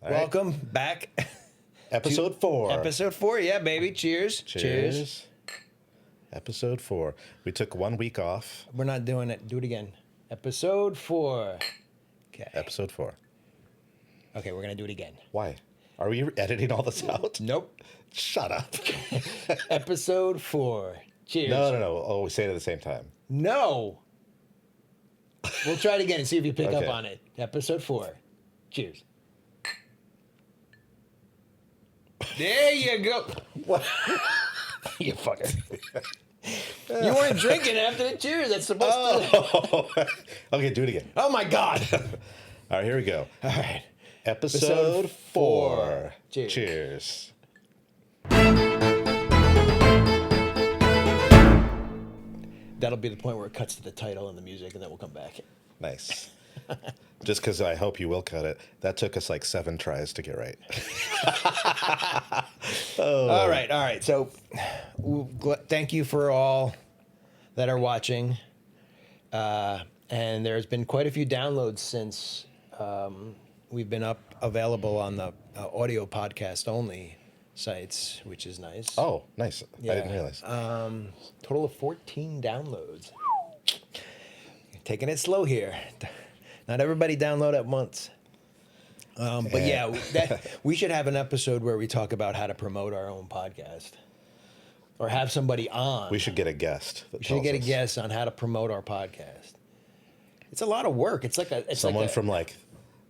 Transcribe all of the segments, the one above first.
All Welcome back. Episode 4. Episode 4, yeah, baby. Cheers. Cheers. Episode 4. We took 1 week off. We're not doing it. Do it again. Episode 4. Okay. Episode 4. Okay, we're going to do it again. Why? Are we editing all this out? Nope. Shut up. Episode 4. Cheers. No. Oh, we say it at the same time. No. We'll try it again and see if you pick up Okay. on it. Episode 4. Cheers. There you go. What? You fucker. You weren't drinking after the cheers. That's supposed to. Oh. Okay, do it again. Oh my God. All right, here we go. All right. Episode 4. Cheers. Cheers. That'll be the point where it cuts to the title and the music, and then we'll come back. Nice. Just because I hope you will cut it. That took us like 7 tries to get right. All right. So, thank you for all that are watching. And there's been quite a few downloads since we've been available on the audio podcast only sites, which is nice. Oh, nice. Yeah. I didn't realize. Total of 14 downloads. Taking it slow here. Not everybody download at once. But yeah, we should have an episode where we talk about how to promote our own podcast, or have somebody on. We should get a guest. We should get a guest on how to promote our podcast. It's a lot of work. It's like someone from like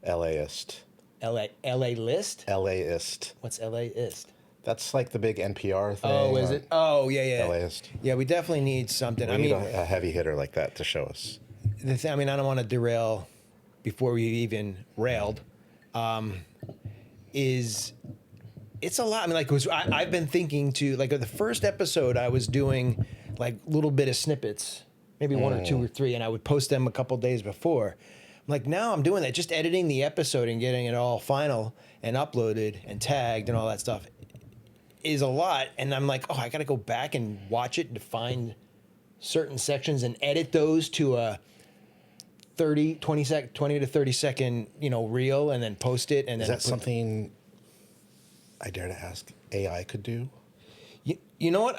LAist. LA list. LAist. What's LAist? That's like the big NPR thing. Oh, is it? Oh, yeah. LAist. Yeah, we definitely need something. We need a heavy hitter like that to show us. I don't want to derail before we even railed. It's a lot. I've been thinking to, like, the first episode I was doing like little bit of snippets, maybe 1 or 2 or 3, and I would post them a couple days before. Like, now I'm doing that, just editing the episode and getting it all final and uploaded and tagged and all that stuff is a lot. And I'm like, I got to go back and watch it to find certain sections and edit those to a 20 to 30 second, reel, and then post it. And is then that something I dare to ask AI could do? You know what?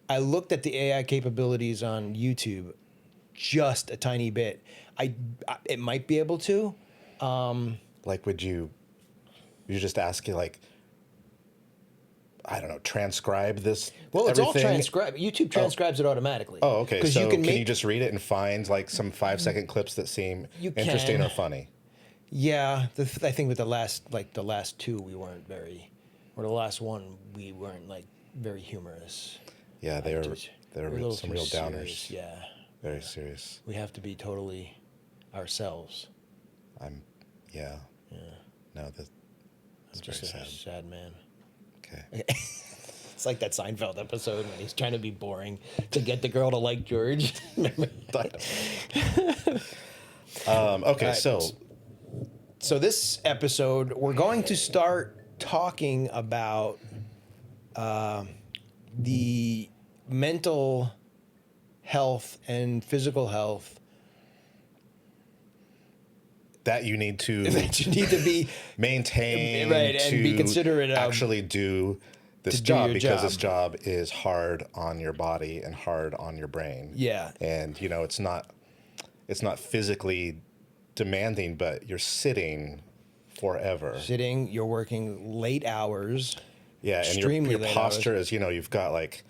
I looked at the AI capabilities on YouTube just a tiny bit. It might be able to. Like, would you just ask it, like, I don't know, transcribe this? Well, it's everything? all transcribed. YouTube transcribes it automatically. Oh, okay. So can you make, just read it and find like some 5-second clips that seem interesting or funny? Yeah, I think with the last 2, we weren't very, or the last one, we weren't like very humorous. Yeah, they were some real downers. Serious, yeah, very serious. We have to be totally ourselves. Yeah. No, that's just very a sad man. Okay. It's like that Seinfeld episode when he's trying to be boring to get the girl to like George. Okay, right. So this episode, we're going to start talking about the mental health and physical health that you need to be maintain, right, and be considerate of, actually do this job, because this job is hard on your body and hard on your brain. Yeah. And it's not physically demanding, but you're sitting forever. You're working late hours. Yeah, and your posture is, you've got like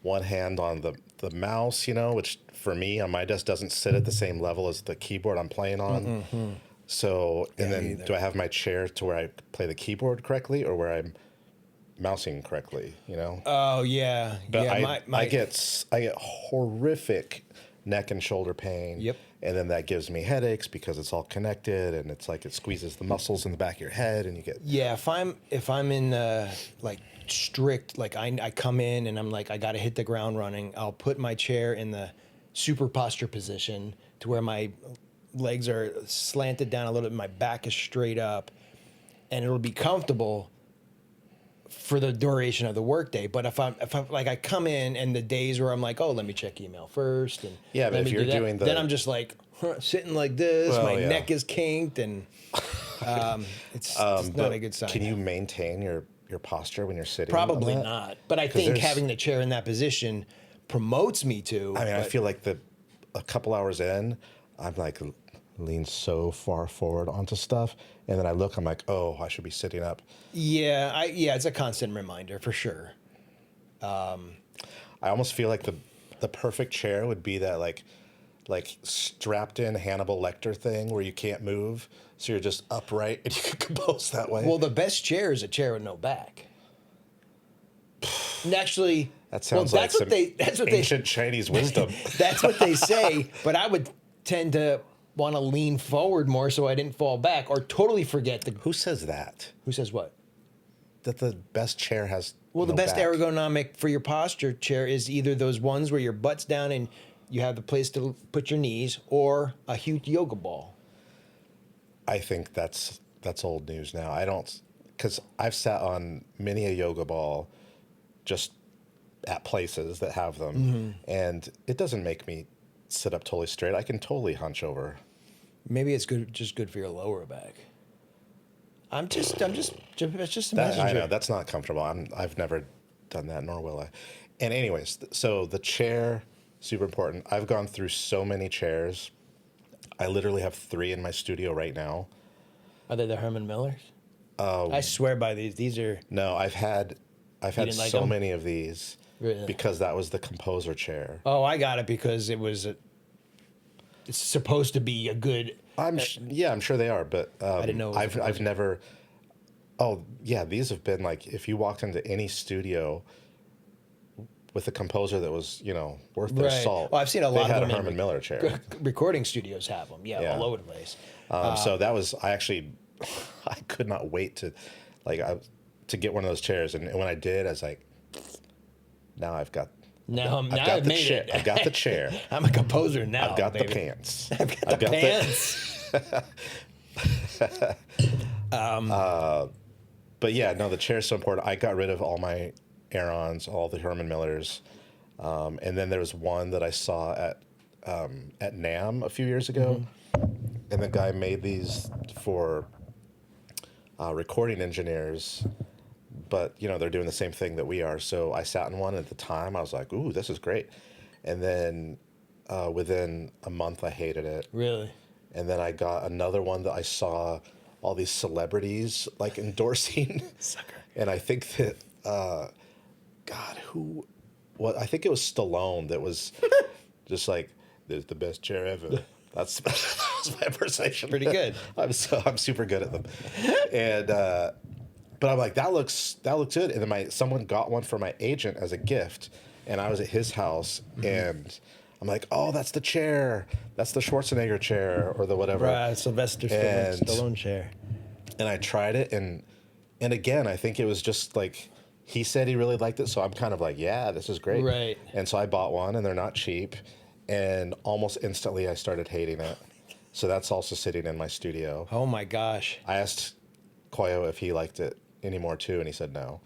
one hand on the mouse, which for me on my desk doesn't sit at the same level as the keyboard I'm playing on. Mm-hmm. So, and then do I have my chair to where I play the keyboard correctly or where I'm mousing correctly, Oh, yeah. But I get horrific neck and shoulder pain. Yep. And then that gives me headaches because it's all connected, and it's like it squeezes the muscles in the back of your head, and you get... Yeah, if I'm in like strict, like I come in and I'm like, I got to hit the ground running, I'll put my chair in the super posture position to where my legs are slanted down a little bit, my back is straight up, and it'll be comfortable for the duration of the workday. But if I'm like, I come in and the days where I'm like, let me check email first, and but if you're doing then I'm just like sitting like this, my neck is kinked, and It's not a good sign. Can you maintain your posture when you're sitting? Probably on that? not. But I think having the chair in that position promotes me to. I mean, I feel like a couple hours in, I'm like lean so far forward onto stuff, and then I look, I'm like, oh, I should be sitting up. Yeah, it's a constant reminder for sure. I almost feel like the perfect chair would be that like strapped in Hannibal Lecter thing where you can't move, so you're just upright and you can compose that way. Well, the best chair is a chair with no back. And actually, that sounds like some ancient Chinese wisdom. That's what they say, but I would tend to want to lean forward more so I didn't fall back or totally forget Who says that? Who says what? That the best chair has the best back. Ergonomic for your posture chair is either those ones where your butt's down and you have the place to put your knees, or a huge yoga ball. I think that's old news now. I don't, because I've sat on many a yoga ball just at places that have them, and it doesn't make me sit up totally straight. I can totally hunch over. Maybe it's just good for your lower back. It's just a messenger. I know that's not comfortable. I've never done that, nor will I. And anyways, so the chair, super important. I've gone through so many chairs. I literally have 3 in my studio right now. Are they the Herman Millers? I swear by these. These are... No, I've had like so them? many of these because that was the composer chair. Oh, I got it because it's supposed to be a good... I'm sure they are, but I didn't know. I've never... Oh, yeah, these have been like, if you walked into any studio with a composer that was, worth their salt. Well, I've seen a lot of them. They had a Herman Miller chair. Recording studios have them, all over the place. So that was, I could not wait to get one of those chairs. And when I did, I was like, now I've got the chair. I've got the chair. I'm a composer now. I've got the pants. I've got the pants. But yeah, no, the chair is so important. I got rid of all my Aerons, all the Herman Millers, and then there was one that I saw at NAMM a few years ago, and the guy made these for recording engineers, but they're doing the same thing that we are. So I sat in one at the time. I was like, "Ooh, this is great," and then within a month, I hated it. Really? And then I got another one that I saw all these celebrities like endorsing. Sucker. And I think that, I think it was Stallone that was just like, "This is the best chair ever." That was my impersonation. Pretty good. I'm super good at them. And, but I'm like, that looks good. And then someone got one for my agent as a gift, and I was at his house, and I'm like, "Oh, that's the chair. That's the Schwarzenegger chair," or the whatever. Right, Sylvester Stallone chair. And I tried it, and again, I think it was just like, he said he really liked it, so I'm kind of like, yeah, this is great. Right. And so I bought one, and they're not cheap, and almost instantly I started hating it. So that's also sitting in my studio. Oh my gosh. I asked Koyo if he liked it anymore too, and he said no.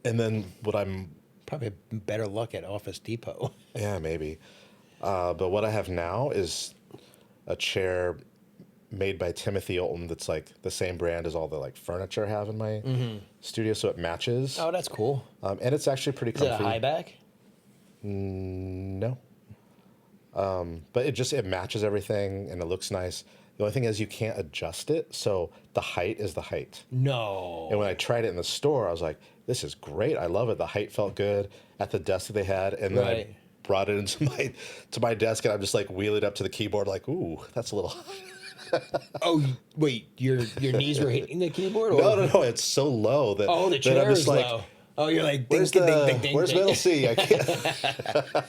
And then what I'm... Probably better luck at Office Depot. Yeah, maybe. But what I have now is a chair made by Timothy Olton that's like the same brand as all the like furniture I have in my studio, so it matches. Oh, that's cool. And it's actually pretty comfy. Is it a high back? No. But it matches everything and it looks nice. The only thing is you can't adjust it, so the height is the height. No. And when I tried it in the store, I was like, "This is great. I love it." The height felt good at the desk that they had, and then I brought it into my desk, and I'm just like wheeling up to the keyboard, like, "Ooh, that's a little." Oh wait, your knees were hitting the keyboard? Or? No. It's so low that the chair is like, low. Oh, you're like, where's middle C? I can't.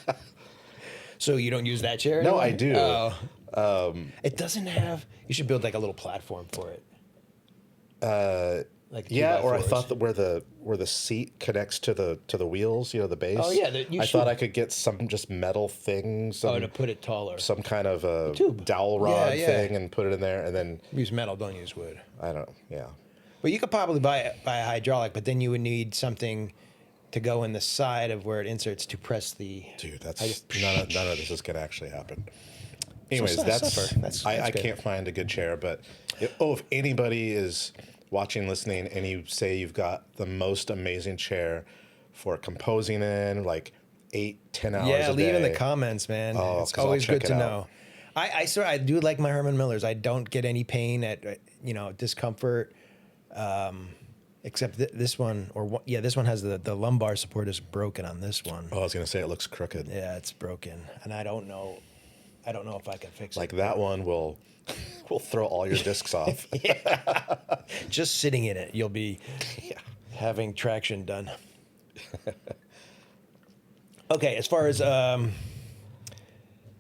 So you don't use that chair No, anymore? I do. Oh. It doesn't have. You should build like a little platform for it. Like or I thought that where the seat connects to the wheels, the base. Oh yeah, I thought I could get some just metal things. To put it taller. Some kind of a dowel rod thing and put it in there, and then use metal. Don't use wood. I don't. Yeah. Well, you could probably buy a hydraulic, but then you would need something to go in the side of where it inserts to press the. Dude, that's none of this is gonna actually happen. anyways, that's I good. can't find a good chair, but if anybody is watching, listening, and you say you've got the most amazing chair for composing in, like 8-10 hours a day. Leave in the comments, man. It's 'cause I'll always check good it to out. know. I do like my Herman Millers. I don't get any pain at discomfort, except this one this one has the lumbar support is broken on this one. Oh, I was gonna say it looks crooked. Yeah, it's broken, and I don't know if I can fix Like it. that one will throw all your discs off. Just sitting in it, you'll be having traction done. Okay, as far as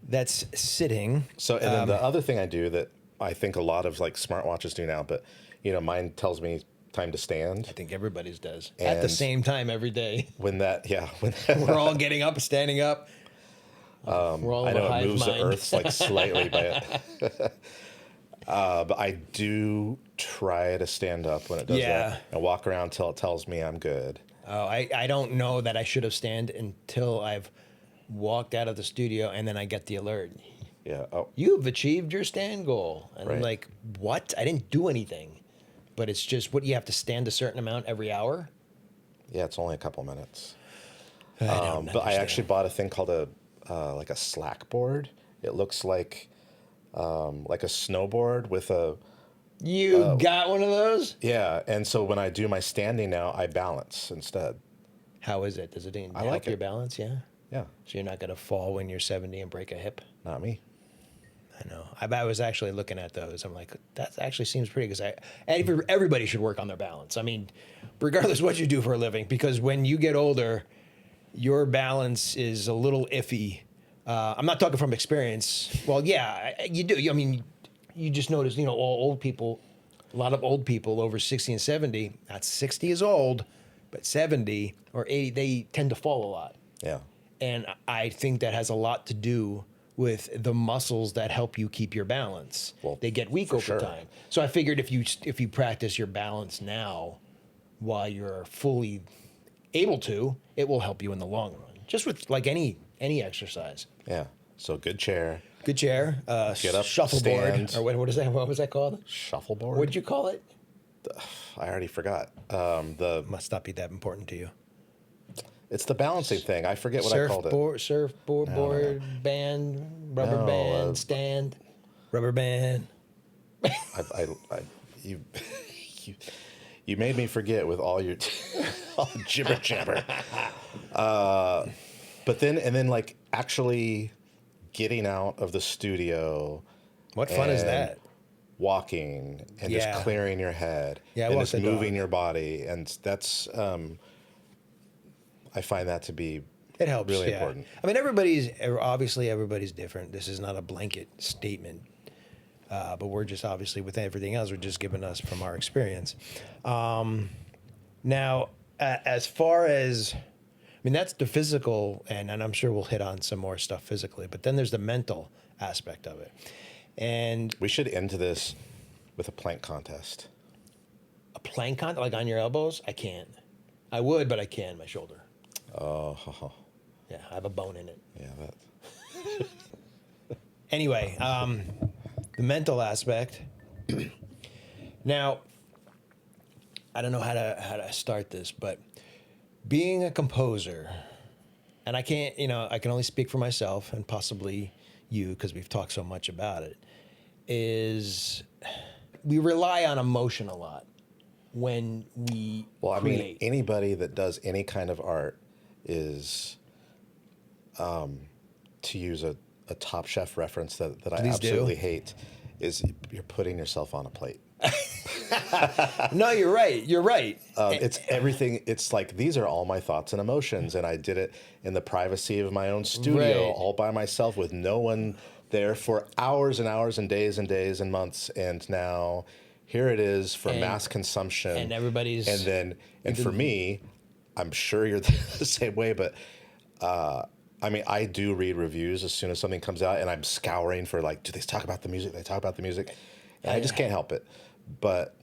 that's sitting. So, and then the other thing I do that I think a lot of like smartwatches do now, but mine tells me time to stand. I think everybody's does at the same time every day. When We're all getting up, standing up. We're all I know a it moves hive the mind. earth like slightly by it. But I do try to stand up when it does that and walk around till it tells me I'm good. Oh, I don't know that I should have stand until I've walked out of the studio and then I get the alert. Yeah. Oh, You've achieved your stand goal. And I'm Right. like, what? I didn't do anything. But it's just what you have to stand a certain amount every hour. yeah. It's only a couple minutes. I don't But I understand. actually bought a thing called a slack board. It looks like a snowboard with a You got one of those? And so when I do my standing now, I balance instead. How is it? Does it help like your it. balance? Yeah. Yeah, So you're not going to fall when you're 70 and break a hip? not me. I know. I was actually looking at those. I'm like, that actually seems pretty because everybody should work on their balance. I mean, regardless what you do for a living, because when you get older, your balance is a little iffy. I'm not talking from experience. Well, yeah, you do. I mean, you just notice, all old people, a lot of old people over 60 and 70, not 60 is old, but 70 or 80, they tend to fall a lot. Yeah. And I think that has a lot to do with the muscles that help you keep your balance. Well, they get weak for over sure. time. So I figured if you practice your balance now while you're fully able to, it will help you in the long run. Just with like any exercise. Yeah. So good chair. Good chair, Get up, shuffleboard, stand. or what is that? What was that called? Shuffleboard. What'd you call it? I already forgot. Must not be that important to you. It's the balancing thing. I forget what I called it. Surfboard, board, band, rubber band, stand, rubber band. You you made me forget with all your all the jibber jabber. But then like actually getting out of the studio. What fun is and that? Walking and Yeah. just clearing your head Yeah, I and walk just the moving dog. your body, and that's I find that to be It helps. really yeah. important. I mean, everybody's different. This is not a blanket statement, but we're just obviously with everything else, we're just giving us from our experience. Now, as far as, I mean, that's the physical, and I'm sure we'll hit on some more stuff physically, but then there's the mental aspect of it. And We should end this with a plank contest. a plank like on your elbows, I can't. I would, but I can't. My shoulder. Oh, Yeah, I have a bone in it. yeah, that. Anyway, the mental aspect. Now, I don't know how to start this, but being a composer, and I can't, I can only speak for myself and possibly you because we've talked so much about it, is we rely on emotion a lot when we Well, I create. mean, anybody that does any kind of art is, to use a Top Chef reference that I Please do. absolutely hate, is you're putting yourself on a plate. No, you're right. You're right. It's everything. It's like, these are all my thoughts and emotions, and I did it in the privacy of my own studio, Right. all by myself, with no one there for hours and hours and days and months, and now here it is for mass consumption. and everybody's- and for me, I'm sure you're the same way, but I mean, I do read reviews as soon as something comes out, and I'm scouring for, like, do they talk about the music? Do they talk about the music? And I just can't help it. But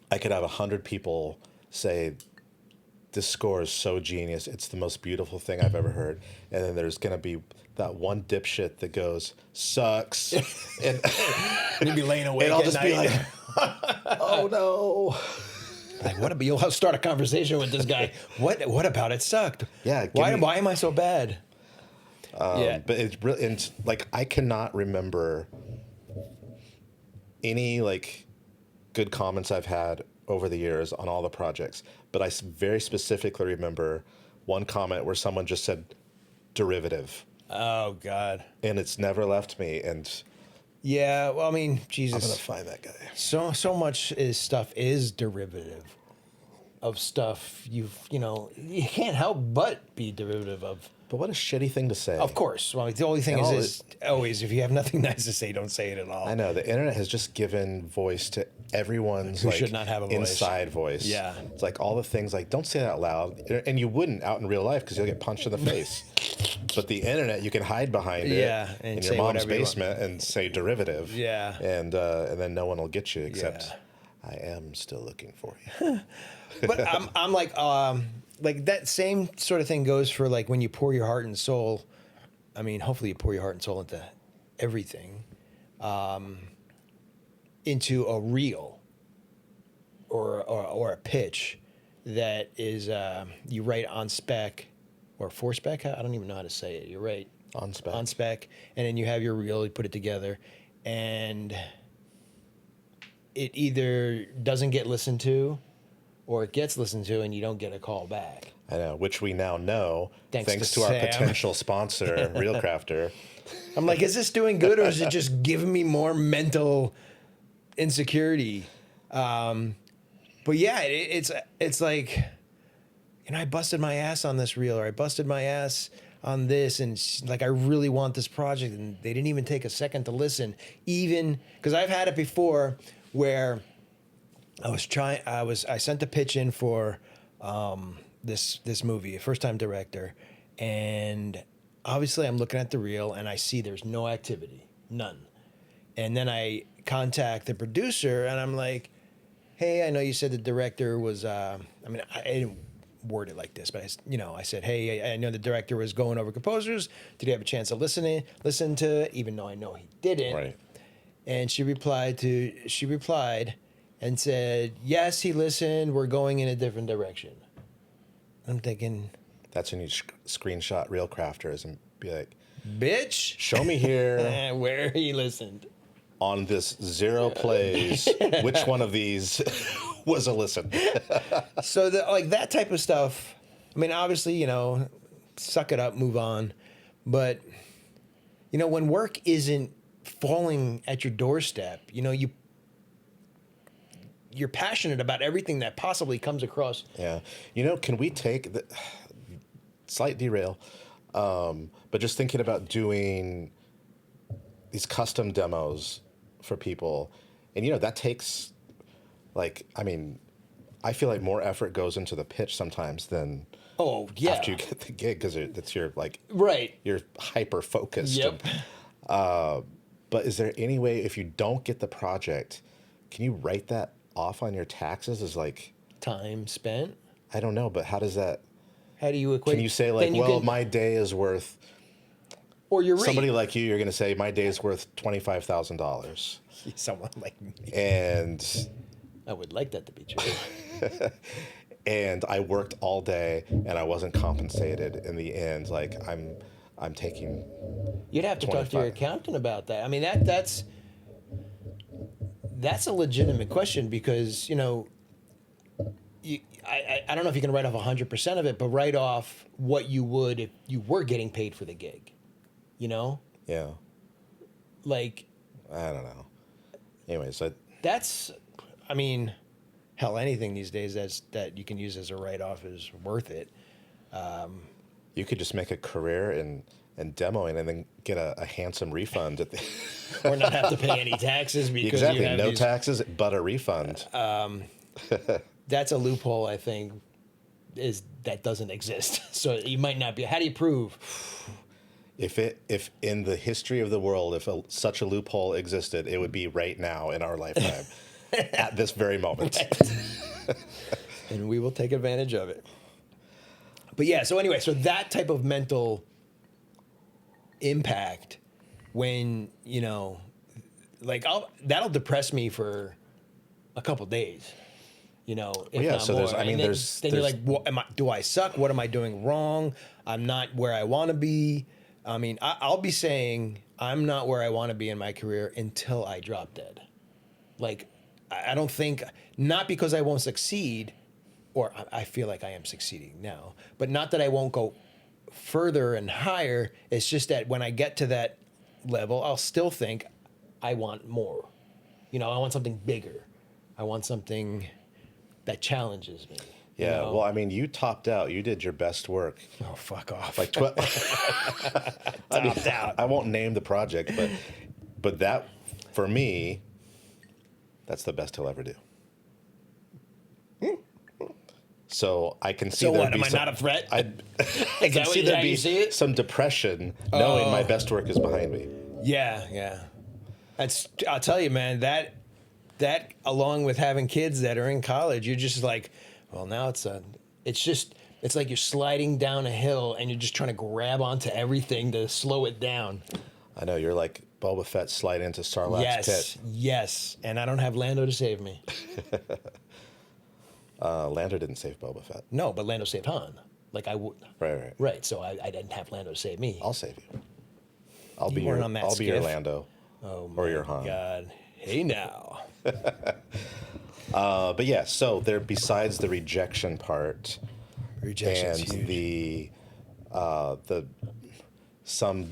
I could have 100 people say this score is so genius. It's the most beautiful thing I've ever heard. And then there's going to be that one dipshit that goes, sucks. And You'd be laying awake and I'll at just be night. like, oh no. Like, what? You'll start a conversation with this guy. What about it sucked? Yeah. Why am I so bad? Yeah. But it's really, and like, I cannot remember any like good comments I've had over the years on all the projects, but I very specifically remember one comment where someone just said derivative, Oh God. and it's never left me. And Yeah. Well, I mean, I'm Jesus. gonna find that guy. So much stuff is derivative of stuff you can't help but be derivative of. But what a shitty thing to say. Of course. Well, the only thing And is always if you have nothing nice to say, don't say it at all. I know the internet has just given voice to everyone's Who like should not have a voice. inside voice. Yeah. It's like all the things like don't say that out loud, and you wouldn't out in real life because you'll get punched in the face. But the internet, you can hide behind it and in your say mom's whatever you want. basement and say derivative. Yeah. And then no one will get you except Yeah. I am still looking for you. But I'm like that same sort of thing goes for like when you pour your heart and soul. I mean, hopefully you pour your heart and soul into everything, into a reel or a pitch that is you write on spec or for spec. I don't even know how to say it. You're right. On spec. On spec, and then you have your reel. You put it together, and it either doesnn get listened to, or it gets listened to, and you don't get a call back. I know, which we now know thanks to our Sam. potential sponsor, Real Crafter. I'm like, is this doing good, or is it just giving me more mental insecurity? But yeah, it's like, I busted my ass on this reel, or I busted my ass on this, and like I really want this project, and they didn't even take a second to listen, even because I've had it before where I sent a pitch in for this movie, a first time director, and obviously I'm looking at the reel and I see there's no activity, none. And then I contact the producer and I'm like, hey, I know you said the director was, I didn't word it like this, but I said, hey, I know the director was going over composers. Did he have a chance to listen to it, even though I know he didn't? Right. And she replied and said, yes, he listened. We're going in a different direction. I'm thinking, That's when you screenshot Real Crafters and be like, bitch, show me here where he listened. on this 0 plays, which one of these was a listen. So like that type of stuff, I mean, obviously, suck it up, move on. But, when work isn't falling at your doorstep, you're passionate about everything that possibly comes across. Yeah. Can we take the slight derail, but just thinking about doing these custom demos for people, and that takes I feel like more effort goes into the pitch sometimes than after you get the gig, because it's your Right. you're hyper focused. Yep. But is there any way, if you don't get the project, can you write that off on your taxes as Time spent. I don't know, but how does that? How do you equate? Can you say my day is worth? Or your rate. Somebody like you, you're going to say my day is worth $25,000, Someone like me. and I would like that to be true. and I worked all day and I wasn't compensated in the end. I'm taking. You'd have to talk to your 25. accountant about that. I mean, that's a legitimate question because, I don't know if you can write off 100% of it, but write off what you would if you were getting paid for the gig, Yeah. Like, I don't know. Anyways, hell, anything these days that you can use as a write-off is worth it. you could just make a career in demoing and then get a handsome refund at the Or not have to pay any taxes because exactly you have no these, taxes but a refund. That's a loophole, I think, that doesn't exist. So you might not be. How do you prove? If in the history of the world, if such a loophole existed, it would be right now in our lifetime, at this very moment. And we will take advantage of it. But yeah, so anyway, so that type of mental impact when, you know, like that'll depress me for a couple days, you know, if yeah, not so more. there's, I mean, and then, there's, then you're like, what, do I suck? What am I doing wrong? I'm not where I want to be. I mean, I'll be saying I'm not where I want to be in my career until I drop dead. Like, I don't think, not because I won't succeed, or I feel like I am succeeding now, but not that I won't go further and higher. It's just that when I get to that level, I'll still think I want more. You know, I want something bigger. I want something that challenges me. yeah. You know? Well, I mean, you topped out. You did your best work. Oh, fuck off. Like 12. I mean, Topped out. I won't name the project, but that, for me, that's the best he'll ever do. So I can see So there'd what? be Am I some, not a threat? I Is can that see how there'd you be see it? some depression knowing my best work is behind me. Yeah, yeah. I'll tell you, man, that along with having kids that are in college, you're just like, well, now it's like you're sliding down a hill and you're just trying to grab onto everything to slow it down. I know, you're like Boba Fett slide into Sarlacc's pit. Yes. And I don't have Lando to save me. Lando didn't save Boba Fett. No, but Lando saved Han. Like I would. Right. Right. So I didn't have Lando to save me. I'll save you. I'll You be your weren't on that I'll be your skiff? Lando. Oh Or my your Han. God. Hey now. But yeah, so there, besides the rejection part Rejection's and huge. the some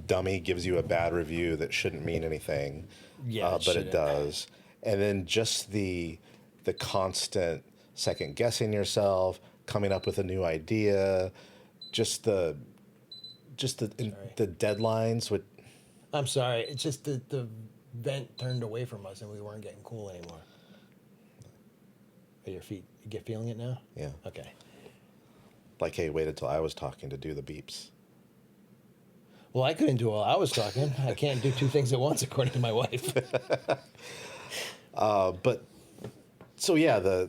dummy gives you a bad review that shouldn't mean anything, Yeah, but shouldn't. it does, and then just the constant second guessing yourself, coming up with a new idea, just the deadlines with. I'm sorry. It's just the vent turned away from us and we weren't getting cool anymore. Are your feet? You get feeling it now? Yeah. Okay. Like, hey, wait until I was talking to do the beeps. Well, I couldn't do it while I was talking. I can't do two things at once, according to my wife. But so yeah,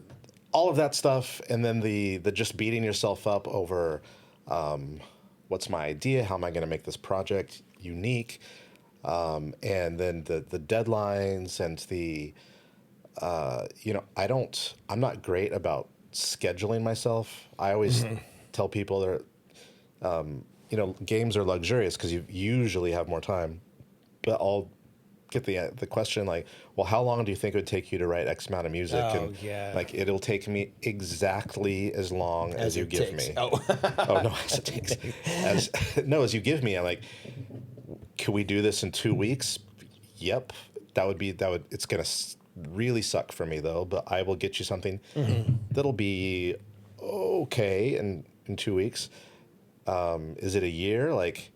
all of that stuff, and then the just beating yourself up over what's my idea, how am I going to make this project unique, and then the deadlines and the I'm not great about scheduling myself. I always tell people that games are luxurious because you usually have more time, but I'll get the question like, well, how long do you think it would take you to write X amount of music? Oh, And yeah. like, it'll take me exactly as long as you it give takes. me. Oh. Oh, no, as it takes. As you give me. I'm like, can we do this in 2 weeks? Yep. It's going to really suck for me though, but I will get you something that'll be okay in 2 weeks. Is it a year? Like,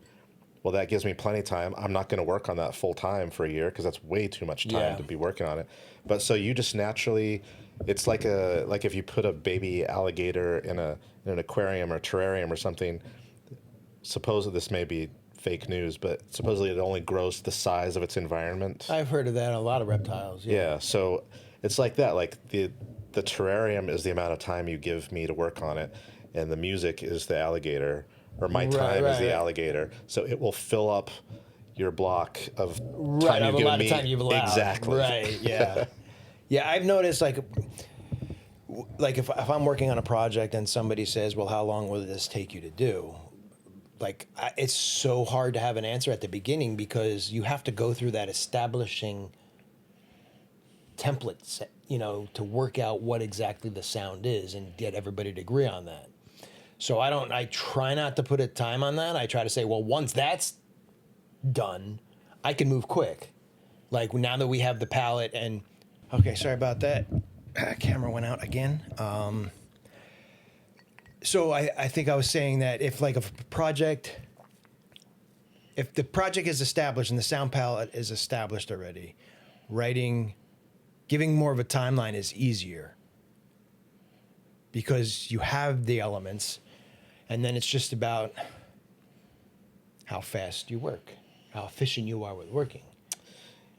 well, that gives me plenty of time. I'm not going to work on that full time for a year because that's way too much time Yeah. to be working on it. But so you just naturally, it's like if you put a baby alligator in an aquarium or terrarium or something. Supposedly, this may be fake news, but supposedly it only grows the size of its environment. I've heard of that in a lot of reptiles. Yeah, so it's like that. Like the terrarium is the amount of time you give me to work on it, and the music is the alligator, or my time is the alligator. So it will fill up your block of time you've given me. Time you've allowed. Exactly. Right. Yeah. Yeah. I've noticed like if I'm working on a project and somebody says, "Well, how long will this take you to do?" Like it's so hard to have an answer at the beginning because you have to go through that establishing template set, to work out what exactly the sound is and get everybody to agree on that. So I try not to put a time on that. I try to say, well, once that's done, I can move quick. Like now that we have the palette and, okay, sorry about that. Camera went out again. So I think I was saying that if the project is established and the sound palette is established already, giving more of a timeline is easier because you have the elements and then it's just about how fast you work, how efficient you are with working,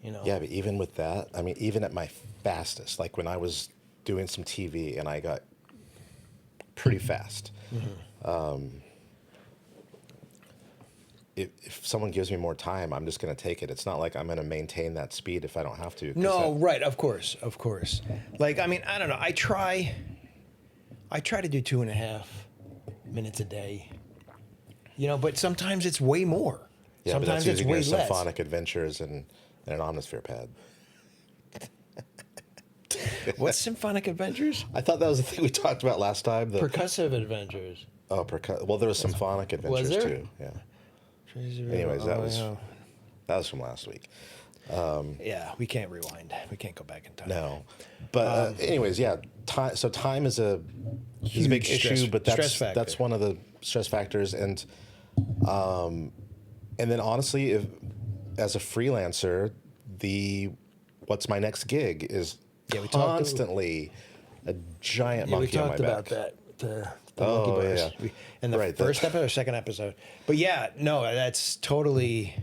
Yeah, but even with that, I mean, even at my fastest, like when I was doing some TV and I got pretty fast, If someone gives me more time, I'm just going to take it. It's not like I'm going to maintain that speed if I don't have to. No, right. Of course. Like, I mean, I don't know. I try to do 2.5 minutes a day, but sometimes it's way more. Yeah, Sometimes but it's that's using way your less. symphonic adventures and an Omnisphere pad. What's symphonic adventures? I thought that was the thing we talked about last time. Percussive adventures. Oh, well, there was symphonic adventures there? too. Yeah. Anyways, that was from last week. Yeah, we can't rewind. We can't go back in time. No, but anyways, yeah. Time is a big issue, but that's one of the stress factors, and then honestly, if as a freelancer, what's my next gig is constantly a giant monkey on my back. We talked about that. The monkey bars. Yeah. In the first episode or second episode. But yeah, no, that's totally.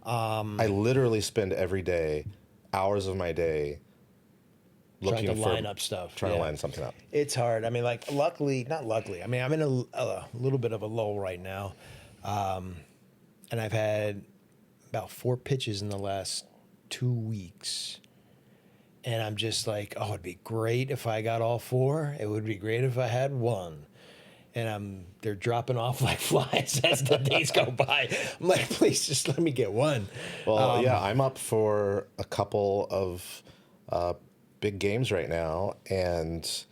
I literally spend every day, hours of my day, looking trying to line up stuff. Trying to line something up. It's hard. I mean, like, not luckily. I mean, I'm in a little bit of a lull right now. And I've had about 4 pitches in the last 2 weeks. And I'm just like, oh, it'd be great if I got all 4. It would be great if I had 1. And they're dropping off like flies as the days go by. I'm like, please just let me get 1. Well, yeah, I'm up for a couple of big games right now, and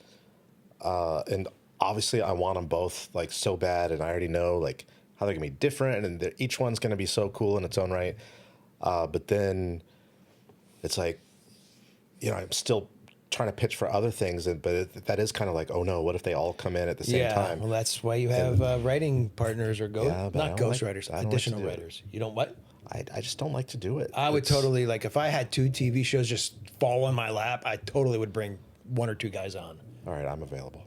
obviously I want them both like so bad, and I already know like how they're gonna be different, and each one's gonna be so cool in its own right. But then it's like, I'm still trying to pitch for other things, but that is kind of like, oh no, what if they all come in at the same time? Well, that's why you have writing partners or not ghostwriters, additional writers. You don't what? I just don't like to do it. I would totally, like, if I had 2 TV shows just fall in my lap, I totally would bring 1 or 2 guys on. All right, I'm available.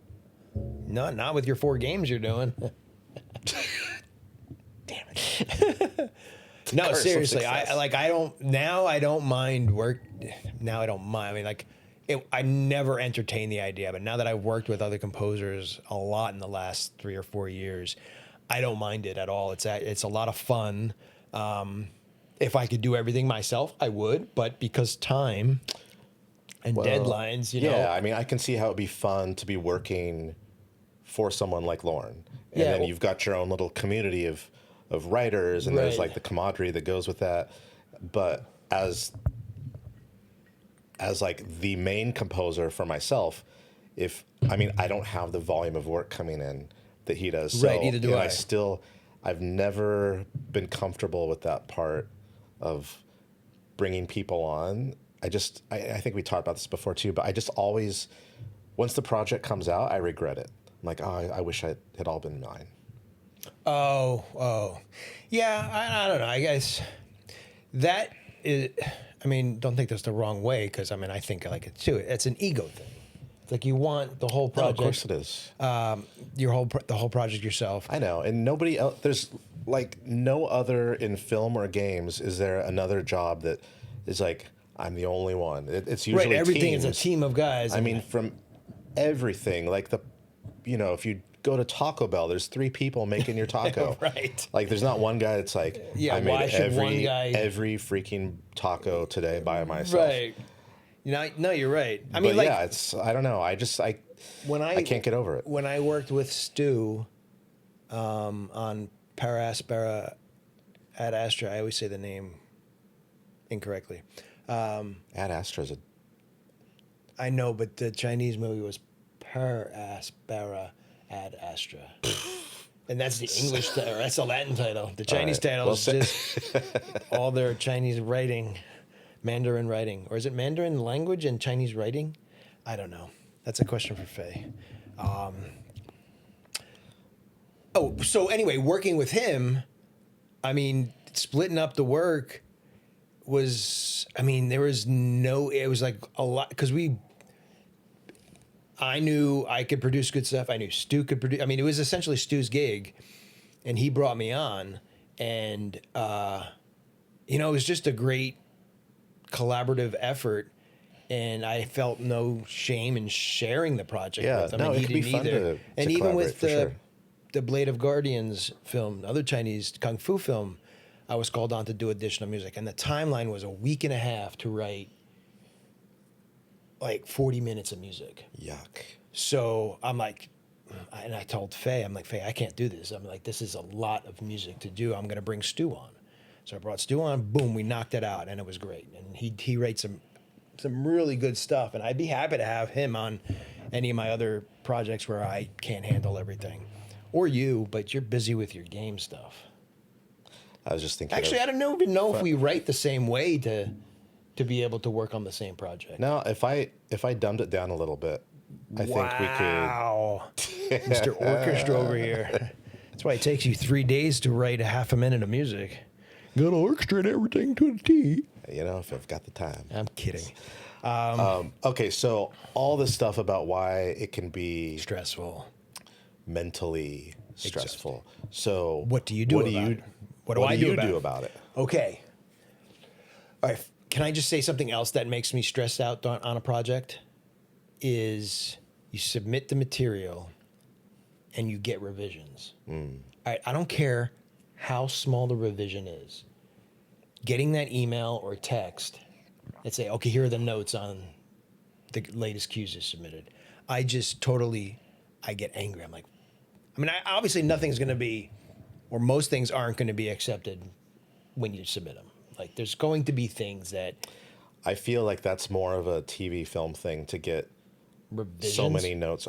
Not with your 4 games you're doing. Damn it. No, seriously, I don't mind work. Now I don't mind. I mean, like, I never entertained the idea, but now that I've worked with other composers a lot in the last 3 or 4 years, I don't mind it at all. It's a lot of fun. If I could do everything myself, I would, but because time and deadlines, Yeah, I mean, I can see how it'd be fun to be working for someone like Lauren. And then you've got your own little community of writers, and there's like the camaraderie that goes with that. But as like the main composer for myself, I don't have the volume of work coming in that he does. So, neither do I. I've never been comfortable with that part of bringing people on. I think we talked about this before too, but I just always, once the project comes out, I regret it. I'm like, oh, I wish it had all been mine. Oh. Yeah, I don't know. I guess that is, I mean, don't take this the wrong way, because, I mean, I think I like it too. It's an ego thing. It's like you want the whole project. Oh, of course it is. The whole project yourself. I know. And nobody else, there's like no other in film or games, is there another job that is like, I'm the only one. It's usually everything teams. is a team of guys. I mean, from everything, like if you go to Taco Bell, there's 3 people making your taco. Right. Like, there's not one guy that's like, I made why should one guy... every freaking taco today by myself. Right. No, you're right. I mean, like, yeah, I don't know. I can't get over it. When I worked with Stu on Para Aspera Ad Astra, I always say the name incorrectly. Ad Astra's I know, but the Chinese movie was Per Aspera Ad Astra. And that's the English, or that's the Latin title. The Chinese title is just all their Chinese writing, Mandarin writing. Or is it Mandarin language and Chinese writing? I don't know. That's a question for Faye. So anyway, working with him, I mean, splitting up the work was, I mean, it was like a lot, because I knew I could produce good stuff. I knew Stu could produce. I mean, it was essentially Stu's gig, and he brought me on, and it was just a great collaborative effort, and I felt no shame in sharing the project with him. No, and it could be fun to and even with for sure. the Blade of Guardians film, other Chinese kung fu film, I was called on to do additional music, and the timeline was a week and a half to write like 40 minutes of music. Yuck. So I'm like, and I told Faye, I'm like, Faye, I can't do this. I'm like, this is a lot of music to do. I'm going to bring Stu on. So I brought Stu on. Boom, we knocked it out, and it was great. And he writes some really good stuff, and I'd be happy to have him on any of my other projects where I can't handle everything, or you, but you're busy with your game stuff. I was just thinking. Actually, I don't even know if we write the same way to be able to work on the same project. No, if I dumbed it down a little bit, I think we could. Wow, Mr. Orchestra over here. That's why it takes you 3 days to write a half a minute of music. Got to orchestrate everything to the T. You know, if I've got the time. I'm kidding. Okay, so all this stuff about why it can be Stressful. mentally stressful. So What do you do about it? What do I do about it? Okay. All right. Can I just say something else that makes me stressed out on a project? Is you submit the material and you get revisions. All right. I don't care how small the revision is. Getting that email or text that say, okay, here are the notes on the latest cues you submitted. I get angry. I'm like, obviously nothing's going to be, or most things aren't going to be accepted when you submit them. Like, there's going to be things that... I feel like that's more of a TV film thing to get Revisions? So many notes.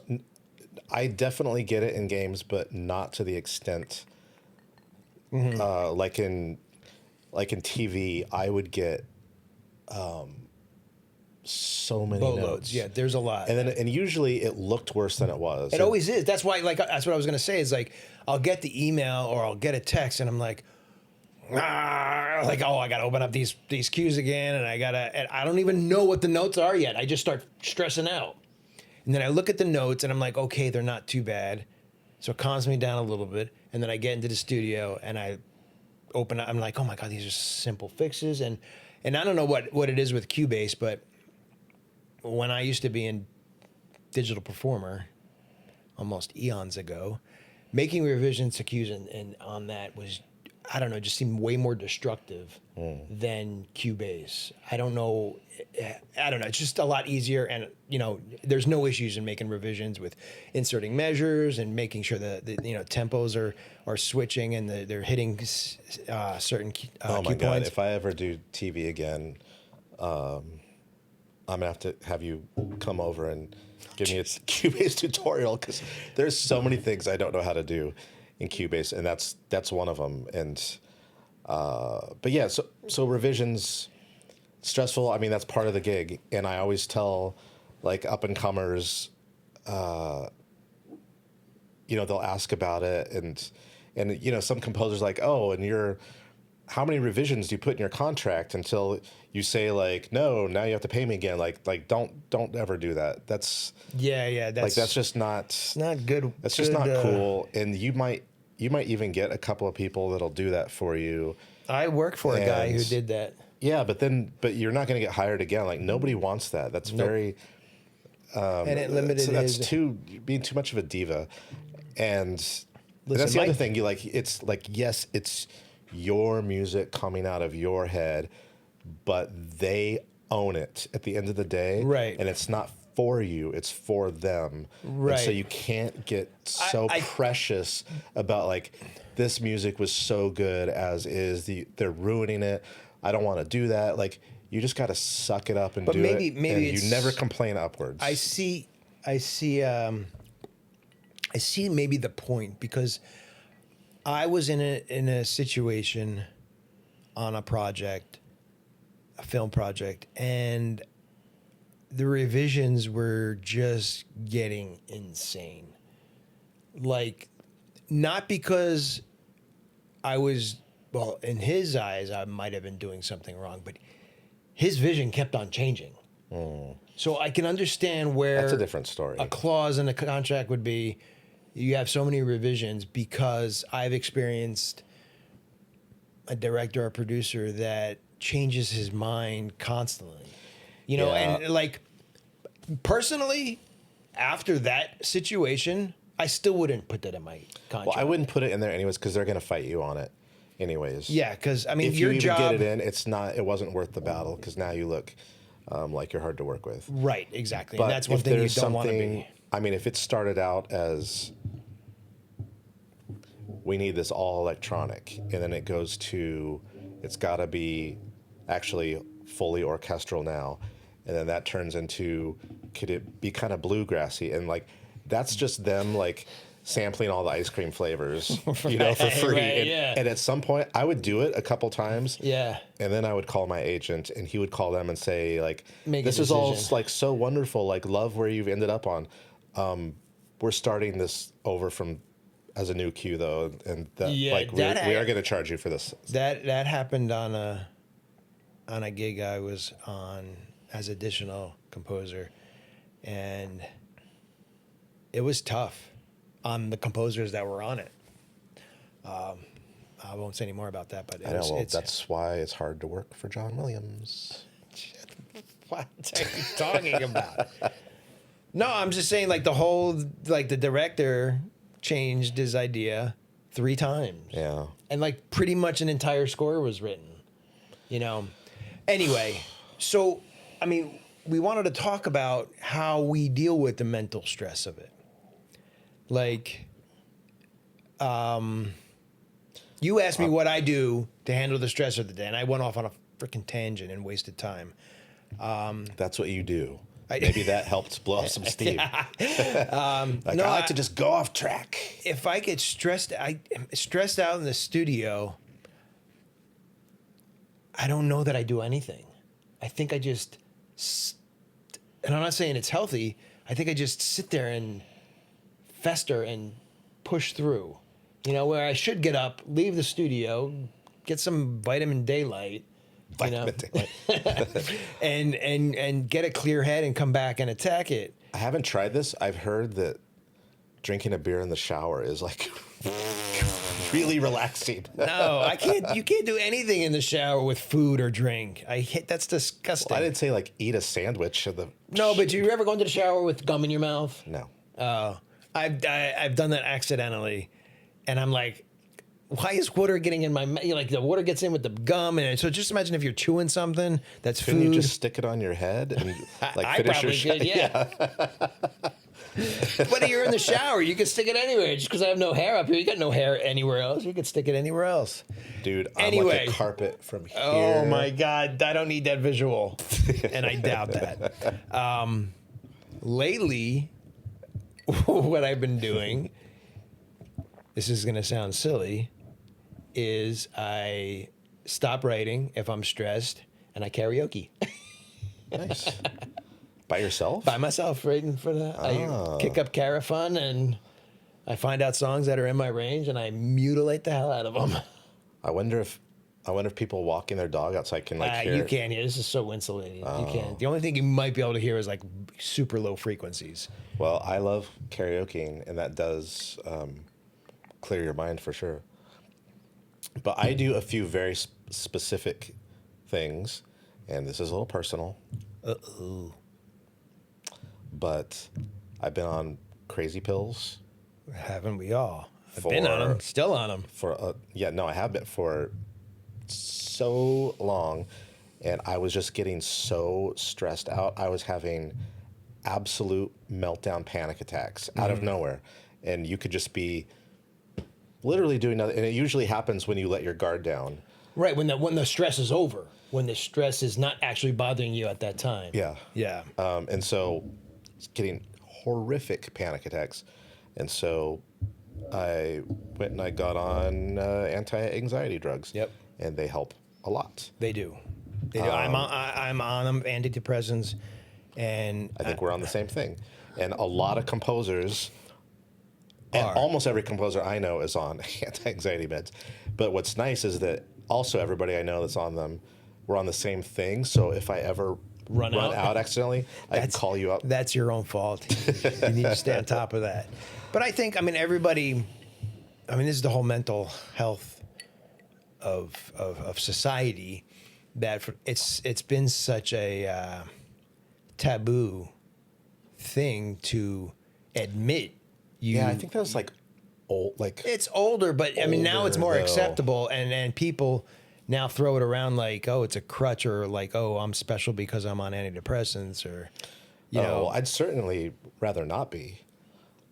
I definitely get it in games, but not to the extent... like in TV, I would get so many notes. Yeah, there's a lot. And usually it looked worse than it was. It always is. That's why, that's what I was going to say is like, I'll get the email or I'll get a text and I'm like, oh, I got to open up these cues again. And I don't even know what the notes are yet. I just start stressing out. And then I look at the notes and I'm like, okay, they're not too bad. So it calms me down a little bit. And then I get into the studio and I open up. I'm like, oh my God, these are simple fixes. And I don't know what it is with Cubase, but when I used to be in Digital Performer almost eons ago, making revisions to cues and on that was, I don't know, just seemed way more destructive than Cubase. I don't know. It's just a lot easier. And, there's no issues in making revisions with inserting measures and making sure that the tempos are switching and they're hitting certain oh my cue God, points. if I ever do TV again, I'm going to have you come over and give me a Cubase tutorial because there's so many things I don't know how to do in Cubase, and that's one of them. And but yeah, so revisions, stressful. I mean, that's part of the gig, and I always tell like up and comers, they'll ask about it, and some composers like, oh, and how many revisions do you put in your contract until you say like, no, now you have to pay me again. Like don't ever do that. That's that's just not. It's not good. That's just not cool. And you might even get a couple of people that'll do that for you. I work for a guy who did that. Yeah, but you're not going to get hired again. Like nobody wants that. That's very. And it limited. So that's being too much of a diva, and that's the other thing. It's like, yes, it's your music coming out of your head, but they own it at the end of the day, right? And it's not for you; it's for them, right? And so you can't get so precious about like this music was so good as is. They're ruining it. I don't want to do that. Like you just got to suck it up and do it. Maybe and you never complain upwards. I see. Maybe the point because I was in a situation on a project, a film project, and the revisions were just getting insane. Like, not because I was, well, in his eyes, I might have been doing something wrong, but his vision kept on changing. So I can understand where that's a different story. A clause in the contract would be, you have so many revisions, because I've experienced a director or producer that changes his mind constantly. And like personally, after that situation, I still wouldn't put that in my contract. Well, I wouldn't put it in there anyways because they're going to fight you on it anyways. Yeah, because I mean, if your you even job. get it in, it wasn't worth the battle because now you look like you're hard to work with. Right, exactly. But And that's one if thing you there's don't want to something, be. I mean, if it started out as we need this all electronic, and then it goes to it's got to be actually fully orchestral now, and then that turns into could it be kind of bluegrassy, and like that's just them like sampling all the ice cream flavors, for free. Right, And at some point, I would do it a couple times. Yeah. And then I would call my agent, and he would call them and say, like, Make a this is all decision. like so wonderful. Like, love where you've ended up on. We're starting this over from as a new queue though, and that Yeah, like we are going to charge you for this. That happened on a gig I was on as additional composer, and it was tough on the composers that were on it. I won't say any more about that, but I know. Well, that's why it's hard to work for John Williams. What are you talking about? No, I'm just saying, like, the director changed his idea 3 times. Yeah. And, like, pretty much an entire score was written, Anyway, so, I mean, we wanted to talk about how we deal with the mental stress of it. Like, you asked me what I do to handle the stress of the day, and I went off on a freaking tangent and wasted time. That's what you do. Maybe that helped blow off some steam. I like to just go off track. If I get stressed out in the studio, I don't know that I do anything. I think I just, and I'm not saying it's healthy, I think I just sit there and fester and push through. Where I should get up, leave the studio, get some vitamin daylight, and get a clear head and come back and attack it. I haven't tried this. I've heard that drinking a beer in the shower is like really relaxing. No, I can't. You can't do anything in the shower with food or drink. That's disgusting. Well, I didn't say like eat a sandwich. No, but you ever go into the shower with gum in your mouth? No. I've done that accidentally, and I'm like, why is water getting in my mouth? Like the water gets in with the gum, and so just imagine if you're chewing something that's Couldn't food. you just stick it on your head and like I finish probably your could, yeah. But you're in the shower, you can stick it anywhere. Just because I have no hair up here, you got no hair anywhere else. You could stick it anywhere else. Dude, I'm like a carpet from here. Oh my God, I don't need that visual, and I doubt that. Lately, what I've been doing, this is going to sound silly, is I stop writing if I'm stressed, and I karaoke. Nice. By yourself? By myself, right in front of I kick up Carafun, and I find out songs that are in my range, and I mutilate the hell out of them. I wonder if people walking their dog outside can like hear. You can't hear. This is so insulated. You can't. The only thing you might be able to hear is like super low frequencies. Well, I love karaokeing, and that does clear your mind for sure. But I do a few very specific things, and this is a little personal. Uh-oh. But I've been on crazy pills. Haven't we all? I've been on them. Still on them. I have been for so long, and I was just getting so stressed out. I was having absolute meltdown panic attacks out of nowhere, and you could just be literally doing nothing. And it usually happens when you let your guard down. Right, when the stress is over, when the stress is not actually bothering you at that time. Yeah. Yeah. And so it's getting horrific panic attacks. And so I went and I got on anti-anxiety drugs. Yep. And they help a lot. They do. They do. I'm on them, antidepressants, and I think we're on the same thing. And a lot of composers, and almost every composer I know is on anti-anxiety meds. But what's nice is that also everybody I know that's on them, we're on the same thing. So if I ever run out accidentally, I can call you up. That's your own fault. You need to stay on top of that. But I think, everybody, this is the whole mental health of society, that it's been such a taboo thing to admit I think that was like old, like it's older, but I mean now it's older, more though. acceptable, and people now throw it around like, oh, it's a crutch, or like, oh, I'm special because I'm on antidepressants, or you know. I'd certainly rather not be.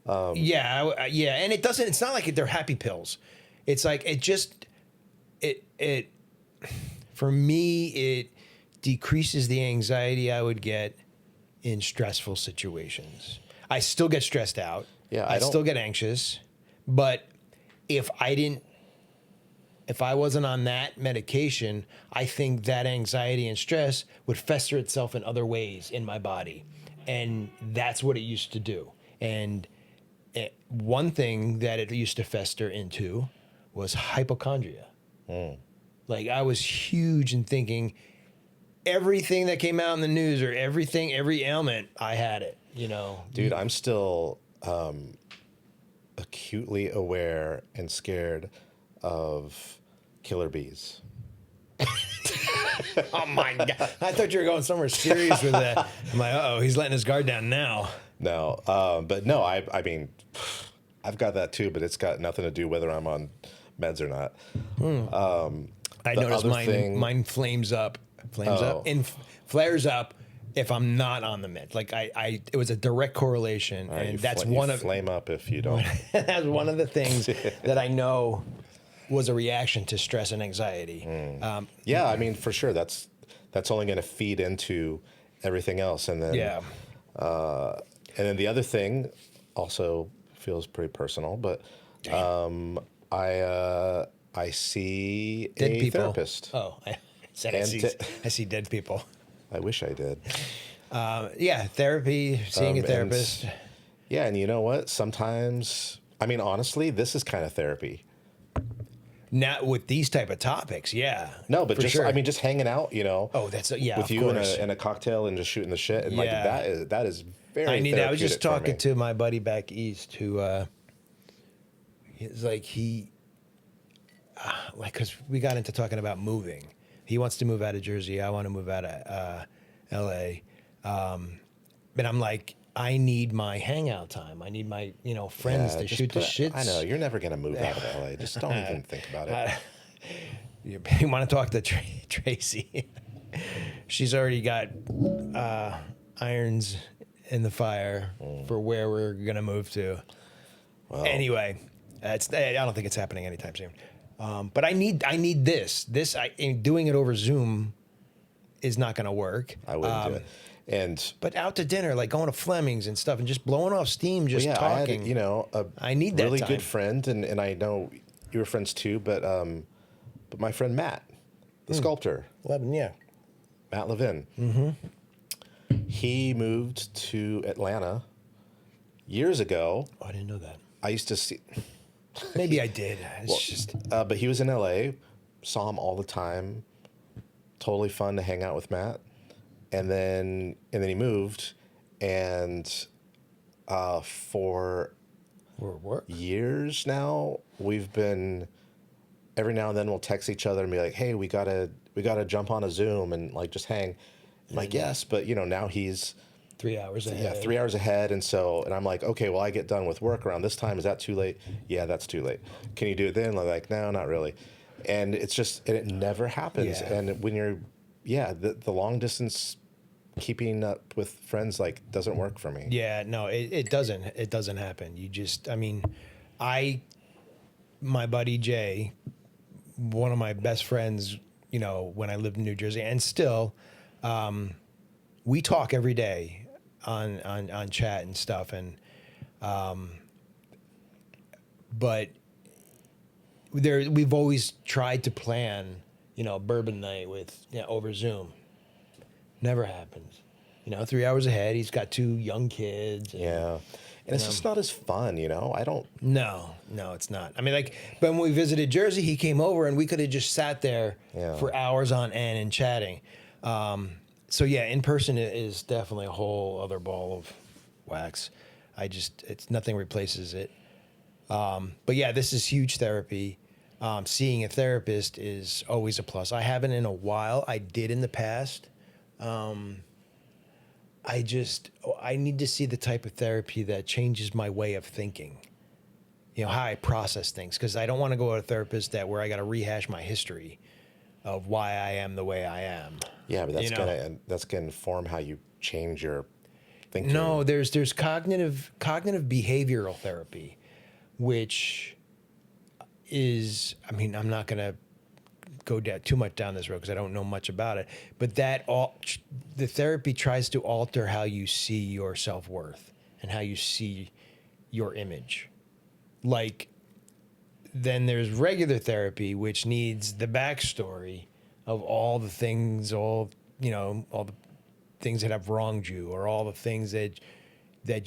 Yeah, and it doesn't. It's not like they're happy pills. It's like it. For me, it decreases the anxiety I would get in stressful situations. I still get stressed out. Yeah, I still get anxious, but if I wasn't on that medication, I think that anxiety and stress would fester itself in other ways in my body, and that's what it used to do. And one thing that it used to fester into was hypochondria. Like I was huge in thinking everything that came out in the news or every ailment, I had it, you know. Dude, I'm still acutely aware and scared of killer bees. Oh my God. I thought you were going somewhere serious with that. I'm like, uh-oh, he's letting his guard down now. No, but no, I mean, I've got that too, but it's got nothing to do whether I'm on meds or not. I noticed mine flames up and flares up if I'm not on the meds. Like it was a direct correlation, Right, and that's one of flame up if you don't. that's one of the things that I know was a reaction to stress and anxiety. Yeah, I mean, for sure, that's only going to feed into everything else, and then and then the other thing also feels pretty personal, but I see Dead a people. therapist. Oh, I said I see dead people. I wish I did. Yeah, therapy, seeing a therapist. Yeah, and you know what? Sometimes, I mean, honestly, this is kind of therapy. Not with these type of topics, yeah. No, but for just sure. I mean, just hanging out, you know. Oh, that's yeah. with of you course. and a cocktail and just shooting the shit, and like Yeah. that is very. I need. I was just therapeutic for talking me. to my buddy back east who, it's like like because we got into talking about moving. He wants to move out of Jersey. I want to move out of L.A. But I'm like, I need my hangout time. I need my friends to just shoot the shits. I know you're never gonna move out of LA. Just don't even think about it. You want to talk to Tracy? She's already got irons in the fire for where we're gonna move to. Well, Anyway, I don't think it's happening anytime soon. But I need this. Doing it over Zoom is not gonna work. I wouldn't do it. And But out to dinner, like going to Fleming's and stuff, and just blowing off steam, just talking. I had, I need that really time. good friend, and I know you were friends too, but my friend Matt, the sculptor, Lebanon, yeah. Matt Levin, he moved to Atlanta years ago. Oh, I didn't know that. I used to see, Maybe I did. It's but he was in LA, saw him all the time. Totally fun to hang out with Matt. And then he moved, and for work. years now we've been every now and then we'll text each other and be like, hey, we gotta jump on a Zoom and like just hang. I'm like, yes, but now he's 3 hours ahead. yeah 3 hours ahead, and I'm like, okay, well, I get done with work around this time. Is that too late? Yeah, that's too late. Can you do it then? I'm like, no, not really. And it's just, and it never happens. Yeah. And when you're the long distance keeping up with friends like doesn't work for me. Yeah, no, it doesn't. It doesn't happen. You just, my buddy Jay, one of my best friends, when I lived in New Jersey, and still, we talk every day on chat and stuff, and but we've always tried to plan, bourbon night with over Zoom. Never happens. 3 hours ahead. He's got 2 young kids. Yeah. And it's just not as fun, I don't. No, it's not. I mean, like, but when we visited Jersey, he came over and we could have just sat there for hours on end and chatting. So yeah, in person is definitely a whole other ball of wax. It's nothing replaces it. But yeah, this is huge therapy. Seeing a therapist is always a plus. I haven't in a while. I did in the past. I need to see the type of therapy that changes my way of thinking. You know, how I process things, because I don't want to go to a therapist where I got to rehash my history of why I am the way I am. Yeah, but that's gonna inform how you change your thinking. No, there's cognitive behavioral therapy, which is, I mean, I'm not going to go too much down this road because I don't know much about it, but the therapy tries to alter how you see your self-worth and how you see your image. Like, then there's regular therapy, which needs the backstory of all the things, all the things that have wronged you, or all the things that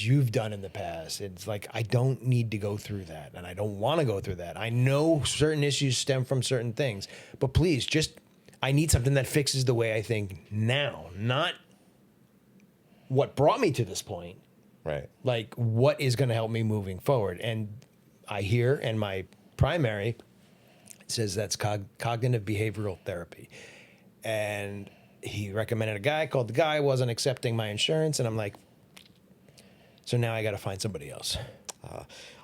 you've done in the past. It's like, I don't need to go through that, and I don't want to go through that. I know certain issues stem from certain things, but please, I need something that fixes the way I think now, not what brought me to this point. Right. Like, what is going to help me moving forward? And I hear, and my primary says that's cognitive behavioral therapy. And he recommended a guy, called the guy, wasn't accepting my insurance, and I'm like, so now I got to find somebody else.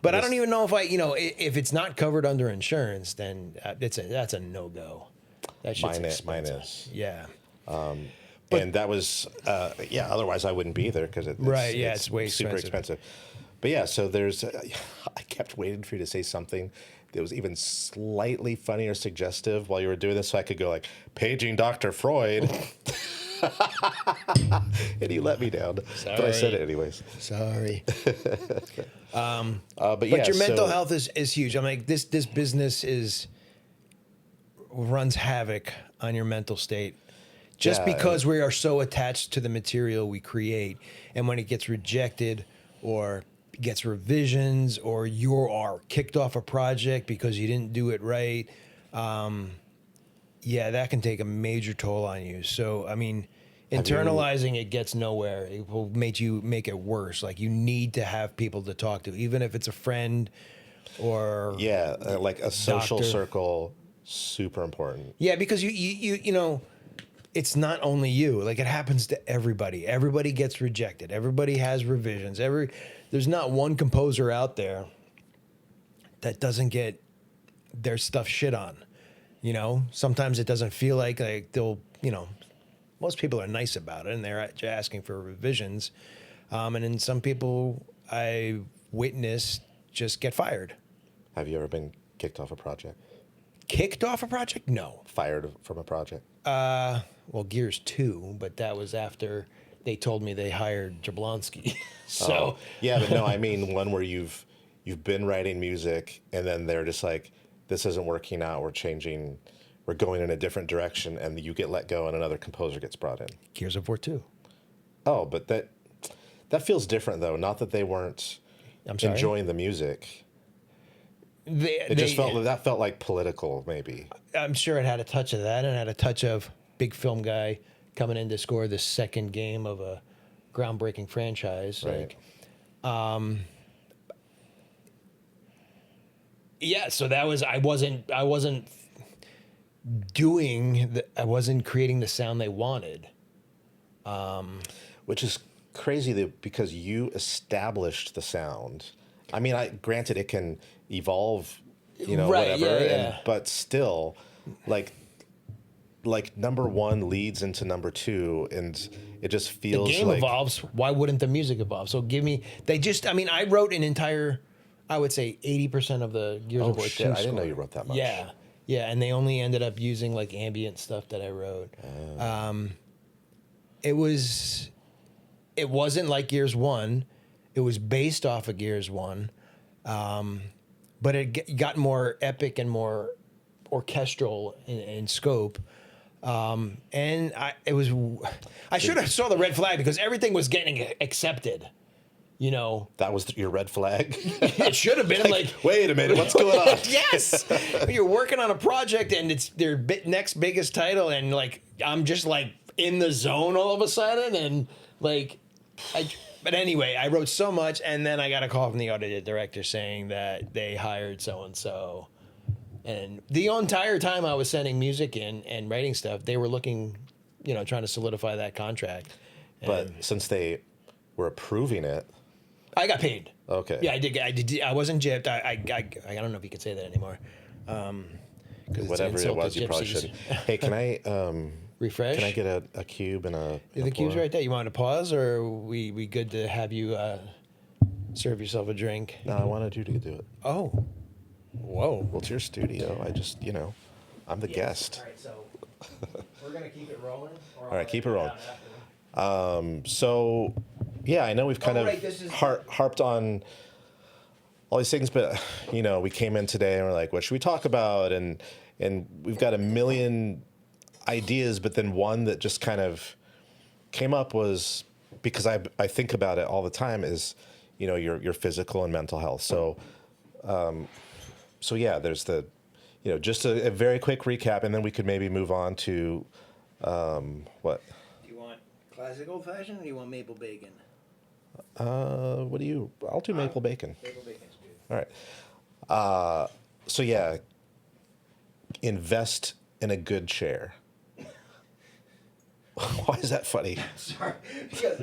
But I don't even know if it's not covered under insurance, then that's a no-go. That shit's expensive. Mine is. Yeah. And that was, otherwise I wouldn't be there because it's way super expensive. But yeah, so there's, I kept waiting for you to say something that was even slightly funny or suggestive while you were doing this, so I could go like, paging Dr. Freud. And he let me down. Sorry. But I said it anyways. Sorry. But your mental health is huge. I'm like, this business runs havoc on your mental state. Just because we are so attached to the material we create, and when it gets rejected or gets revisions, or you are kicked off a project because you didn't do it right, that can take a major toll on you. So, I mean, internalizing it gets nowhere. It will make it worse. Like, you need to have people to talk to, even if it's a friend or like a social circle. Super important. Yeah, because you know, it's not only you. Like, it happens to everybody. Everybody gets rejected. Everybody has revisions. There's not one composer out there that doesn't get their stuff shit on. You know, sometimes it doesn't feel like they'll, most people are nice about it and they're asking for revisions. And then some people I witnessed just get fired. Have you ever been kicked off a project? Kicked off a project? No. Fired from a project? Well, Gears 2, but that was after they told me they hired Jablonski. So but no, I mean one where you've been writing music and then they're just like, this isn't working out, we're going in a different direction, and you get let go and another composer gets brought in. Gears of War 2. Oh, but that feels different though. Not that they weren't enjoying the music. That felt like political, maybe. I'm sure it had a touch of that, and it had a touch of big film guy coming in to score the second game of a groundbreaking franchise. Right. So that was, I wasn't creating the sound they wanted. Which is crazy because you established the sound. I mean, granted it can evolve, whatever, but still, like number one leads into number two, and it just feels the game evolves. Why wouldn't the music evolve? So I wrote an entire, I would say 80% of the Gears of War 2 score. I didn't know you wrote that much. Yeah, and they only ended up using like ambient stuff that I wrote. It wasn't like Gears 1. It was based off of Gears 1. But it got more epic and more orchestral in scope. And I should have saw the red flag because everything was getting accepted. That was your red flag. It should have been like, wait a minute, what's going on? Yes, you're working on a project and it's their next biggest title, and like I'm just like in the zone all of a sudden, and like But anyway, I wrote so much, and then I got a call from the audio director saying that they hired so-and-so. And the entire time I was sending music in and writing stuff, they were looking, trying to solidify that contract. But since they were approving it, I got paid. okay. Yeah, I did. I wasn't gypped. I don't know if you could say that anymore. Whatever it was, you probably should. Hey, can I refresh? Can I get a cube and The cube's right there. You want to pause, or are we good to have you serve yourself a drink? No, I wanted you to do it. Oh, whoa. Well, it's your studio. I just, I'm the guest. All right, so we're gonna keep it rolling. All right, keep it rolling. So, yeah, I know we've kind of harped on all these things, but we came in today and we're like, what should we talk about? And we've got a million ideas, but then one that just kind of came up was, because I think about it all the time, is your physical and mental health. So yeah, there's just a very quick recap, and then we could maybe move on to what? Do you want classic old fashioned, or do you want maple bacon? I'll do maple bacon. Maple bacon's good. All right. So yeah, invest in a good chair. Why is that funny? Sorry, because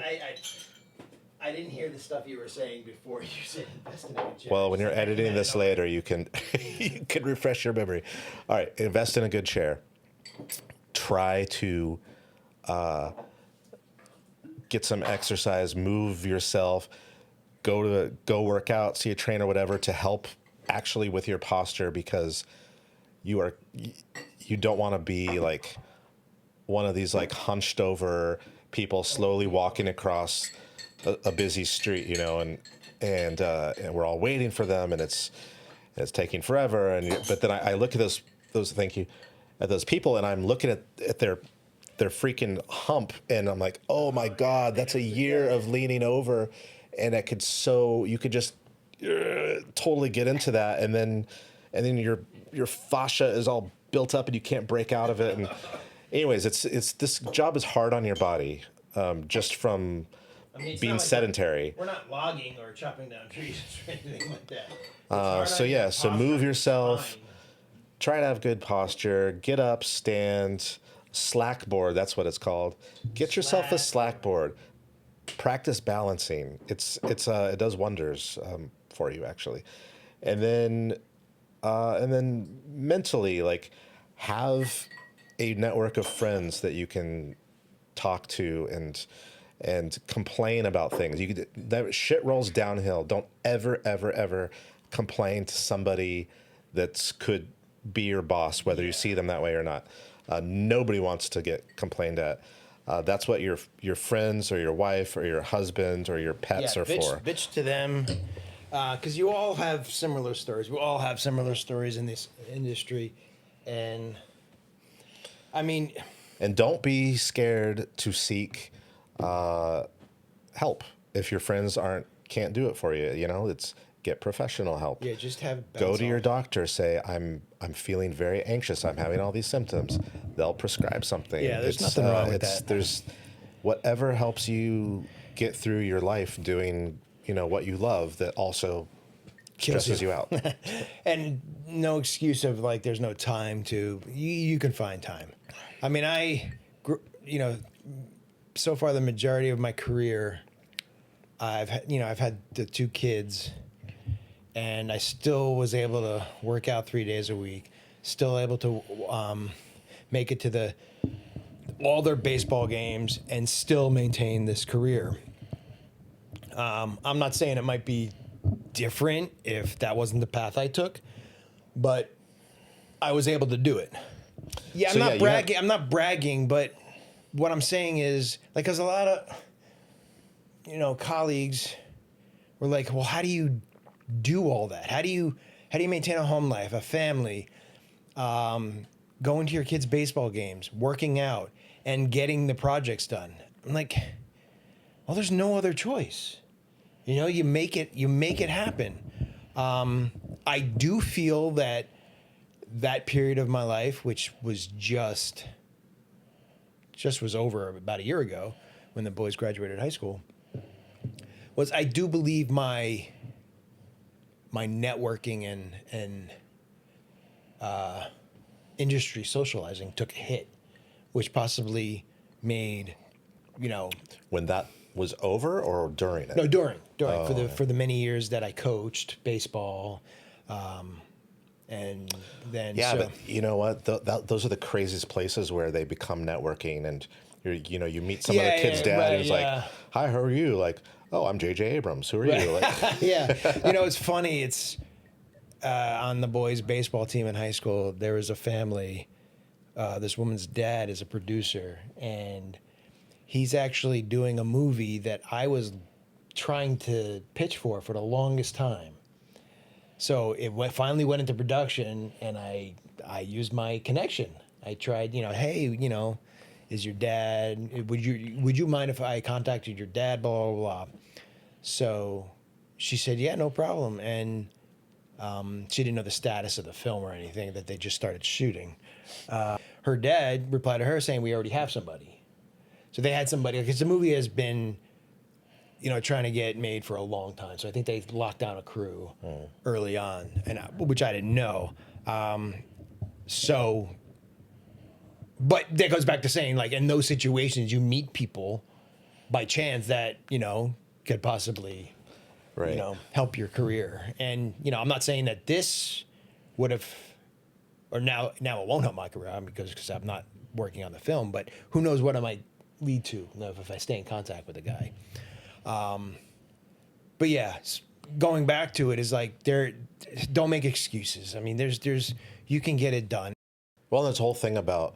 I didn't hear the stuff you were saying before you said invest in a good chair. Well, when you're editing this later, you can refresh your memory. All right, invest in a good chair. Try to get some exercise, move yourself, go work out, see a trainer, whatever, to help actually with your posture, because you don't want to be like one of these like hunched over people slowly walking across a busy street, and we're all waiting for them, and it's taking forever. But then I look at those people, and I'm looking at their freaking hump, and I'm like, oh my God, that's a year of leaning over, and you could just totally get into that, and then your fascia is all built up and you can't break out of it. And anyways, it's this job is hard on your body, just from being sedentary. We're not logging or chopping down trees or anything like that. So move yourself. Try to have good posture. Get up, stand, slack board. That's what it's called. Get yourself a slack board. Practice balancing. It does wonders for you, actually. And then mentally, like, have a network of friends that you can talk to and complain about things. That shit rolls downhill. Don't ever complain to somebody that could be your boss, whether you see them that way or not. Nobody wants to get complained at. That's what your friends or your wife or your husband or your pets are for. Bitch to them, because you all have similar stories. We all have similar stories in this industry, and I mean, and don't be scared to seek help if your friends can't do it for you. It's get professional help. Yeah, just go to your doctor. Say I'm feeling very anxious. I'm having all these symptoms. They'll prescribe something. Yeah, there's nothing wrong with that. There's whatever helps you get through your life doing what you love that also stresses you out. And no excuse of like there's no time to. You can find time. I mean, so far the majority of my career, I've had the 2 kids. And I still was able to work out 3 days a week, still able to make it to all their baseball games and still maintain this career. I'm not saying it might be different if that wasn't the path I took, but I was able to do it. Yeah, I'm not bragging. I'm not bragging, but what I'm saying is, like, because a lot of, colleagues were like, well, how do you do all that? How do you maintain a home life, a family, going to your kids' baseball games, working out, and getting the projects done? I'm like, well, there's no other choice. You make it happen. I do feel that period of my life, which was just was over about a year ago when the boys graduated high school, I do believe my networking and industry socializing took a hit, which possibly made When that was over or during it? No, during for the many years that I coached baseball, and then but you know what? Those are the craziest places where they become networking, and you meet some of the kids' dad who's like, "Hi, how are you?" Like, "Oh, I'm J.J. Abrams. Who are you?" Like, yeah, it's funny. It's on the boys' baseball team in high school. There was a family. This woman's dad is a producer, and he's actually doing a movie that I was trying to pitch for the longest time. So it finally went into production, and I used my connection. I tried, hey, is your dad? Would you mind if I contacted your dad? Blah blah blah. So she said, yeah, no problem. And she didn't know the status of the film or anything, that they just started shooting. Her dad replied to her saying, we already have somebody. So they had somebody, because the movie has been, trying to get made for a long time. So I think they locked down a crew early on, which I didn't know. But that goes back to saying, like, in those situations, you meet people by chance that, could possibly, help your career. And, I'm not saying that this would have, or now it won't help my career because I'm not working on the film, but who knows what I might lead to if I stay in contact with the guy. But yeah, going back to it is like, don't make excuses. I mean, there's you can get it done. Well, this whole thing about,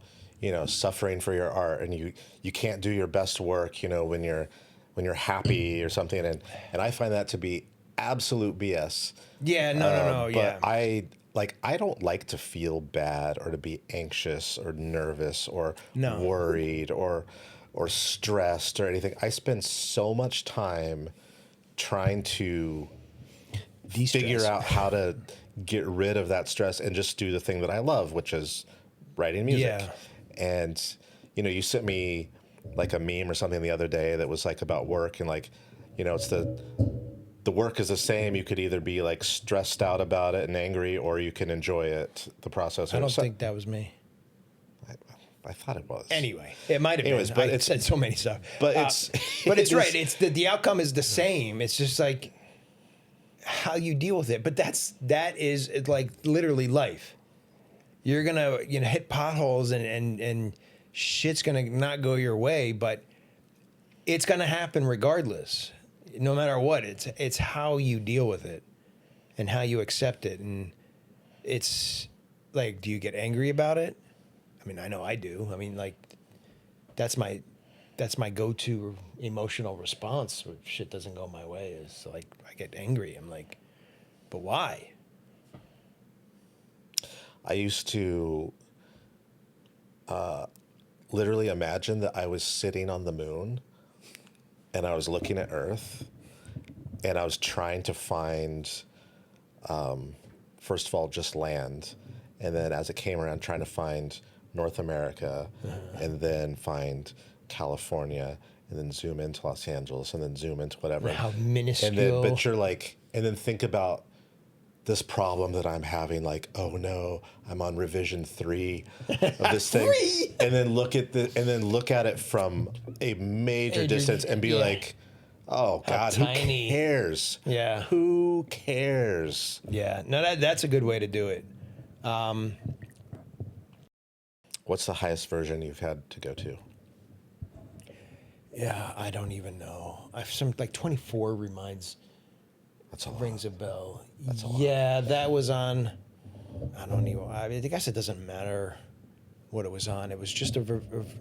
suffering for your art, and you can't do your best work, when you're happy or something. And I find that to be absolute BS. Yeah, no. But I don't like to feel bad or to be anxious or nervous or worried or stressed or anything. I spend so much time trying to figure out how to get rid of that stress and just do the thing that I love, which is writing music. Yeah. And, you sent me like a meme or something the other day that was like about work, and like, it's the work is the same. You could either be like stressed out about it and angry, or you can enjoy it, the process. I don't think that was me. I thought it was. Anyway, it might have been. But I said so many stuff. But it's it's right. It's the outcome is the same. It's just like how you deal with it. But that is like literally life. You're gonna hit potholes and shit's gonna not go your way, but it's gonna happen regardless. No matter what, it's how you deal with it and how you accept it. And it's like, do you get angry about it? I mean, I know I do. I mean, like, that's my go-to emotional response when shit doesn't go my way, is like, I get angry. I'm like, but why? I used to literally imagine that I was sitting on the moon and I was looking at Earth, and I was trying to find, first of all, just land. And then as it came around, trying to find North America, and then find California, and then zoom into Los Angeles, and then zoom into whatever. How minuscule. And then, but you're like, and then think about this problem that I'm having, like, oh no, I'm on revision 3 of this thing. And then look at it from a major distance and be like, oh God, who cares? Yeah. Who cares? Yeah. No, that's a good way to do it. What's the highest version you've had to go to? Yeah, I don't even know. I've some like 24 That's a lot. rings a bell. That's a lot. Yeah, that was on. I guess it doesn't matter what it was on. It was just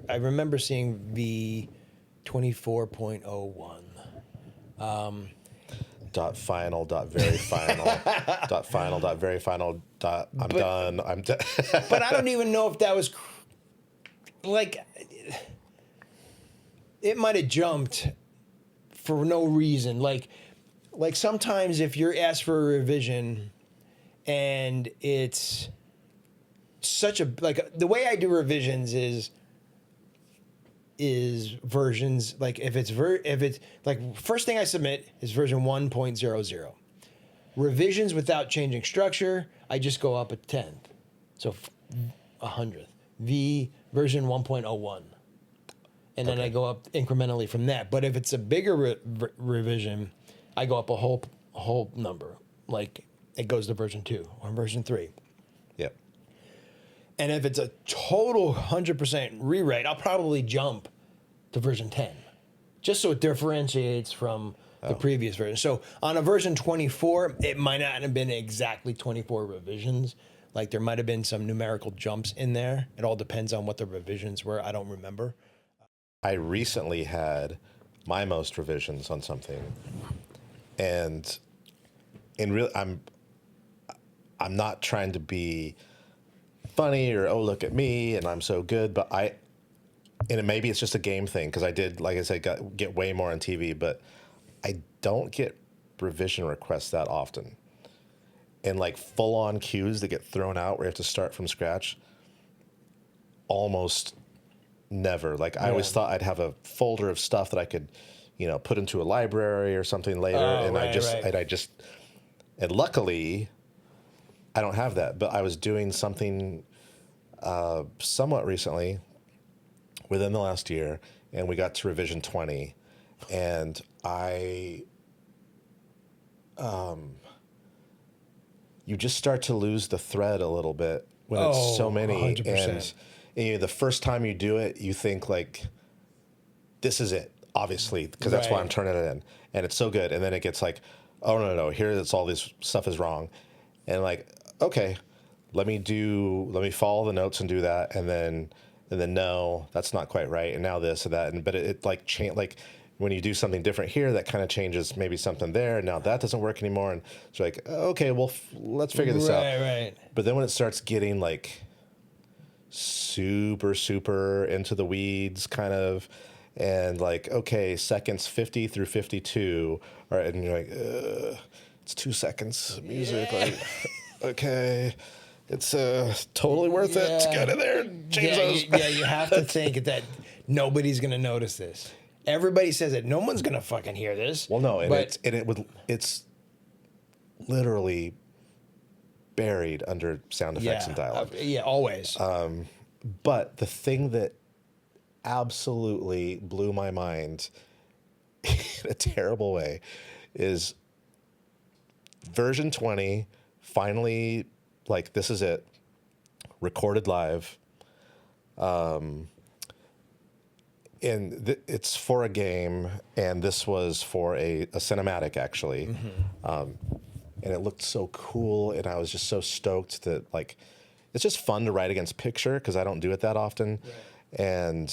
I remember seeing V24.01. Final, very final, final, very final, I'm done. But I don't even know if that was like, it might have jumped for no reason. Like sometimes if you're asked for a revision and it's such a, like, the way I do revisions is versions, like if it's like, first thing I submit is version 1.00. Revisions without changing structure, I just go up a 10th. So 100th. Version 1.01. and then I go up incrementally from that. But if it's a bigger revision, I go up a whole number. Like it goes to version 2 or version 3. Yep. And if it's a total 100% rewrite, I'll probably jump to version 10, just so it differentiates from the previous version. So on a version 24, it might not have been exactly 24 revisions. Like there might have been some numerical jumps in there. It all depends on what the revisions were. I don't remember. I recently had my most revisions on something, and I'm not trying to be funny or oh look at me and I'm so good, but maybe it's just a game thing because I did, like I said, get way more on TV, but I don't get revision requests that often. And like full on cues that get thrown out where you have to start from scratch, almost never. Like I always thought I'd have a folder of stuff that I could, put into a library or something later. And luckily I don't have that, but I was doing something somewhat recently within the last year, and we got to revision 20, and you just start to lose the thread a little bit when it's so many. 100%. And the first time you do it, you think like, this is it, obviously, because that's why I'm turning it in, and it's so good. And then it gets like, oh no, here it's all this stuff is wrong, and like, okay, let me follow the notes and do that, and then no, that's not quite right, and now this or that, but it like change, like when you do something different here, that kind of changes maybe something there, and now that doesn't work anymore, and it's like, okay, well, let's figure this out. Right. But then when it starts getting like super into the weeds, kind of, and like, okay, seconds 50 through 52, all right, and you're like, it's 2 seconds of music, like, okay, it's totally worth it to get in there and change those. You have to think that nobody's gonna notice this. Everybody says it. No one's gonna fucking hear this. Well, no, it's literally buried under sound effects and dialogue. Always. But the thing that absolutely blew my mind in a terrible way is version 20 finally, like, this is it, recorded live. And it's for a game, and this was for a cinematic, actually. And it looked so cool, and I was just so stoked that, like, it's just fun to write against picture because I don't do it that often. Right. And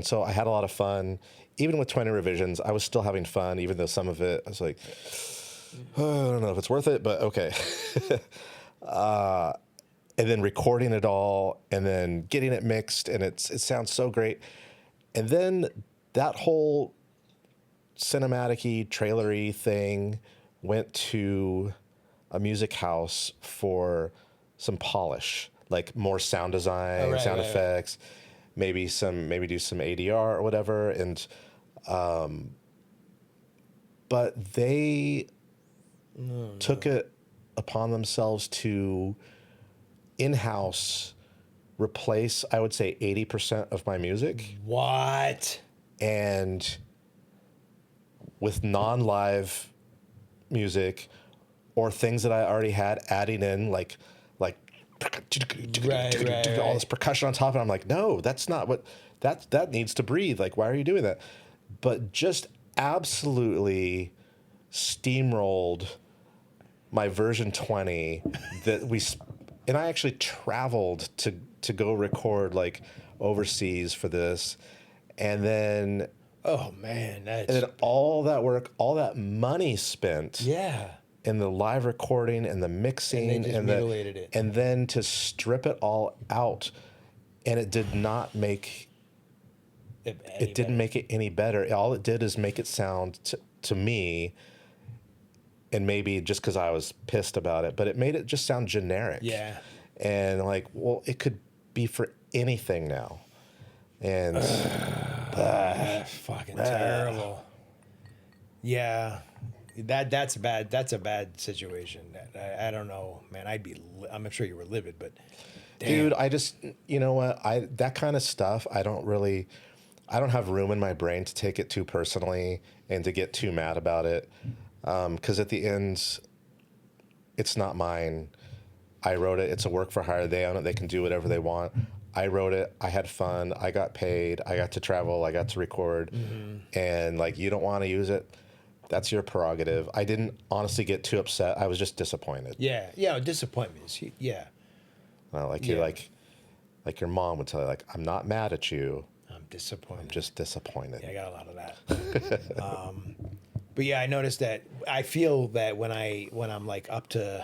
so I had a lot of fun. Even with 20 revisions, I was still having fun, even though some of it, I was like, oh, I don't know if it's worth it, but okay. And then recording it all, and then getting it mixed, and it sounds so great. And then that whole cinematic-y, trailer-y thing went to a music house for some polish, like more sound design, sound effects, maybe do some ADR or whatever. And but they took it upon themselves to in-house replace, I would say, 80% of my music. What? And with non-live music or things that I already had, adding in like all this percussion on top, and I'm like, no, that's not what that needs to breathe. Like, why are you doing that? But just absolutely steamrolled my version 20 and I actually traveled to go record like overseas for this, and then and then all that work, all that money spent, in the live recording and the mixing, and mutilated it, and then to strip it all out, and it did not make it didn't make it any better. All it did is make it sound to me. And maybe just because I was pissed about it, but it made it just sound generic. Yeah. And like, well, it could be for anything now. And fucking terrible. Yeah. That's bad. That's a bad situation. I don't know, man. I'm sure you were livid, but damn. Dude, I just, you know what? That kind of stuff, I I don't have room in my brain to take it too personally and to get too mad about it. Because at the end, it's not mine. I wrote it. It's a work for hire. They own it. They can do whatever they want. I wrote it. I had fun. I got paid. I got to travel. I got to record. And like, you don't want to use it. That's your prerogative. I didn't honestly get too upset. I was just disappointed. Yeah. Yeah. Disappointment is, yeah. Well, like you're like your mom would tell you, like, I'm not mad at you. I'm disappointed. I'm just disappointed. Yeah, I got a lot of that. But yeah, I noticed that. I feel that when I'm like up to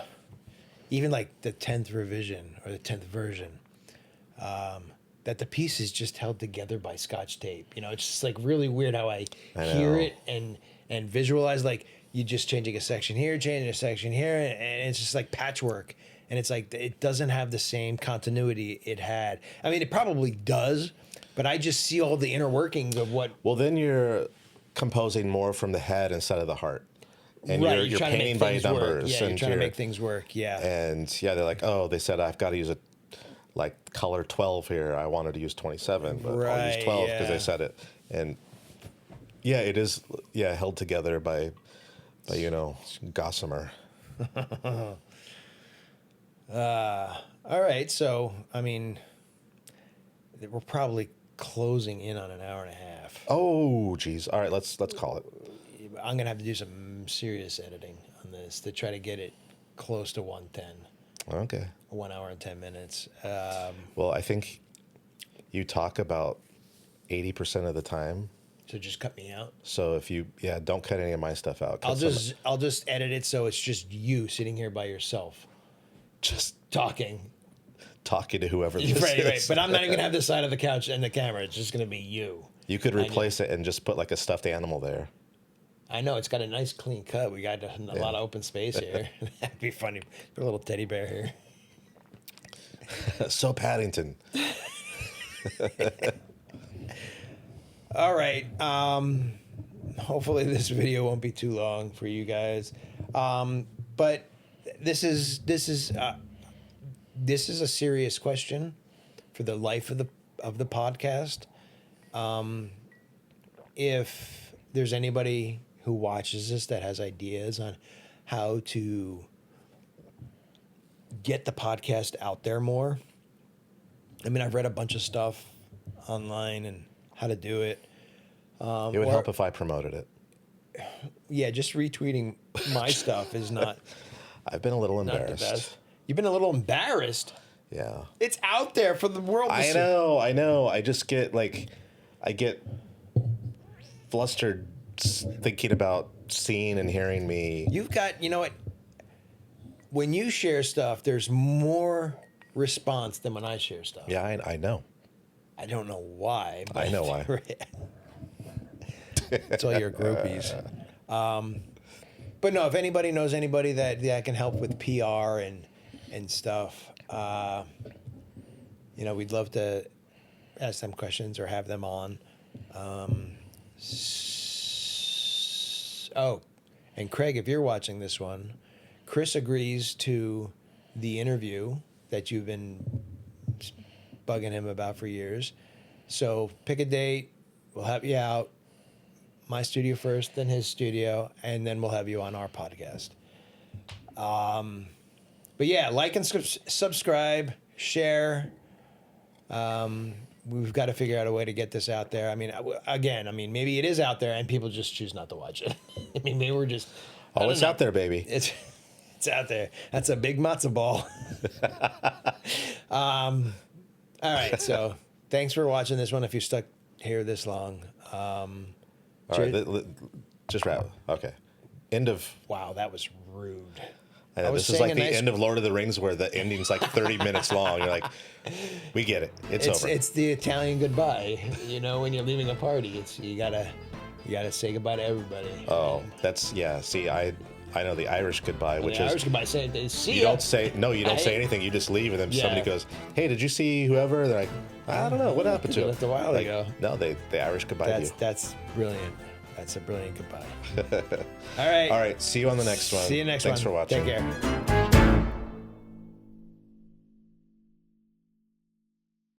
even like the 10th revision or the 10th version, that the piece is just held together by Scotch tape. You know, it's just like really weird how I hear it and visualize, like you just changing a section here, changing a section here, and it's just like patchwork. And it's like it doesn't have the same continuity it had. I mean, it probably does, but I just see all the inner workings of what. Well, then you're composing more from the head instead of the heart, and right, you're painting by numbers. Work. Yeah, and you're trying to make things work. Yeah, and yeah, they're like, oh, they said I've got to use a like color 12 here. I wanted to use 27, but I'll use 12 because they said it. And yeah, it is held together by Gossamer. All right, so I mean, we're probably closing in on an hour and a half. Oh, geez. All right, let's call it. I'm gonna have to do some serious editing on this to try to get it close to 110. Okay. 1 hour and 10 minutes. Well, I think you talk about 80% of the time. So just cut me out. So if you don't cut any of my stuff out. I'll just edit it so it's just you sitting here by yourself, just talking to whoever this is. Right. But I'm not even gonna have the side of the couch and the camera. It's just gonna be you. You could replace it and just put like a stuffed animal there. I know, it's got a nice clean cut. We got a lot of open space here. That'd be funny. Put a little teddy bear here. So Paddington. All right. Hopefully this video won't be too long for you guys. But this is a serious question for the life of the podcast. If there's anybody who watches this that has ideas on how to get the podcast out there more. I mean, I've read a bunch of stuff online and how to do it. It would help if I promoted it. Yeah, just retweeting my stuff is not. I've been a little not embarrassed. the best. You've been a little embarrassed. Yeah. It's out there for the world to see. I know. I just get I get flustered thinking about seeing and hearing me. You've got, you know what? When you share stuff, there's more response than when I share stuff. Yeah, I know. I don't know why. But I know why. It's all your groupies. But no, if anybody knows anybody that can help with PR and stuff, we'd love to ask them questions or have them on. And Craig, if you're watching this one, Chris agrees to the interview that you've been bugging him about for years. So pick a date. We'll have you out. My studio first, then his studio, and then we'll have you on our podcast. But yeah, like and subscribe, share. We've got to figure out a way to get this out there. I mean, maybe it is out there and people just choose not to watch it. I mean, maybe we're just... Oh, it's out there, baby. It's out there. That's a big matzo ball. All right, so thanks for watching this one if you stuck here this long. All right, just wrap. Okay. End of... Wow, that was rude. I know, this is like the end of Lord of the Rings where the ending's like 30 minutes long. You're like, we get it. It's over. It's the Italian goodbye. When you're leaving a party, you gotta say goodbye to everybody. Oh, see, I know the Irish goodbye, which the is... Irish goodbye, see you ya. don't say anything. You just leave, and then somebody goes, hey, did you see whoever? They're like, I don't know. What happened to They him? left a while ago. No, the Irish goodbye to you. That's brilliant. That's a brilliant goodbye. All right. All right. See you on the next one. See you next one. Thanks for watching. Take care.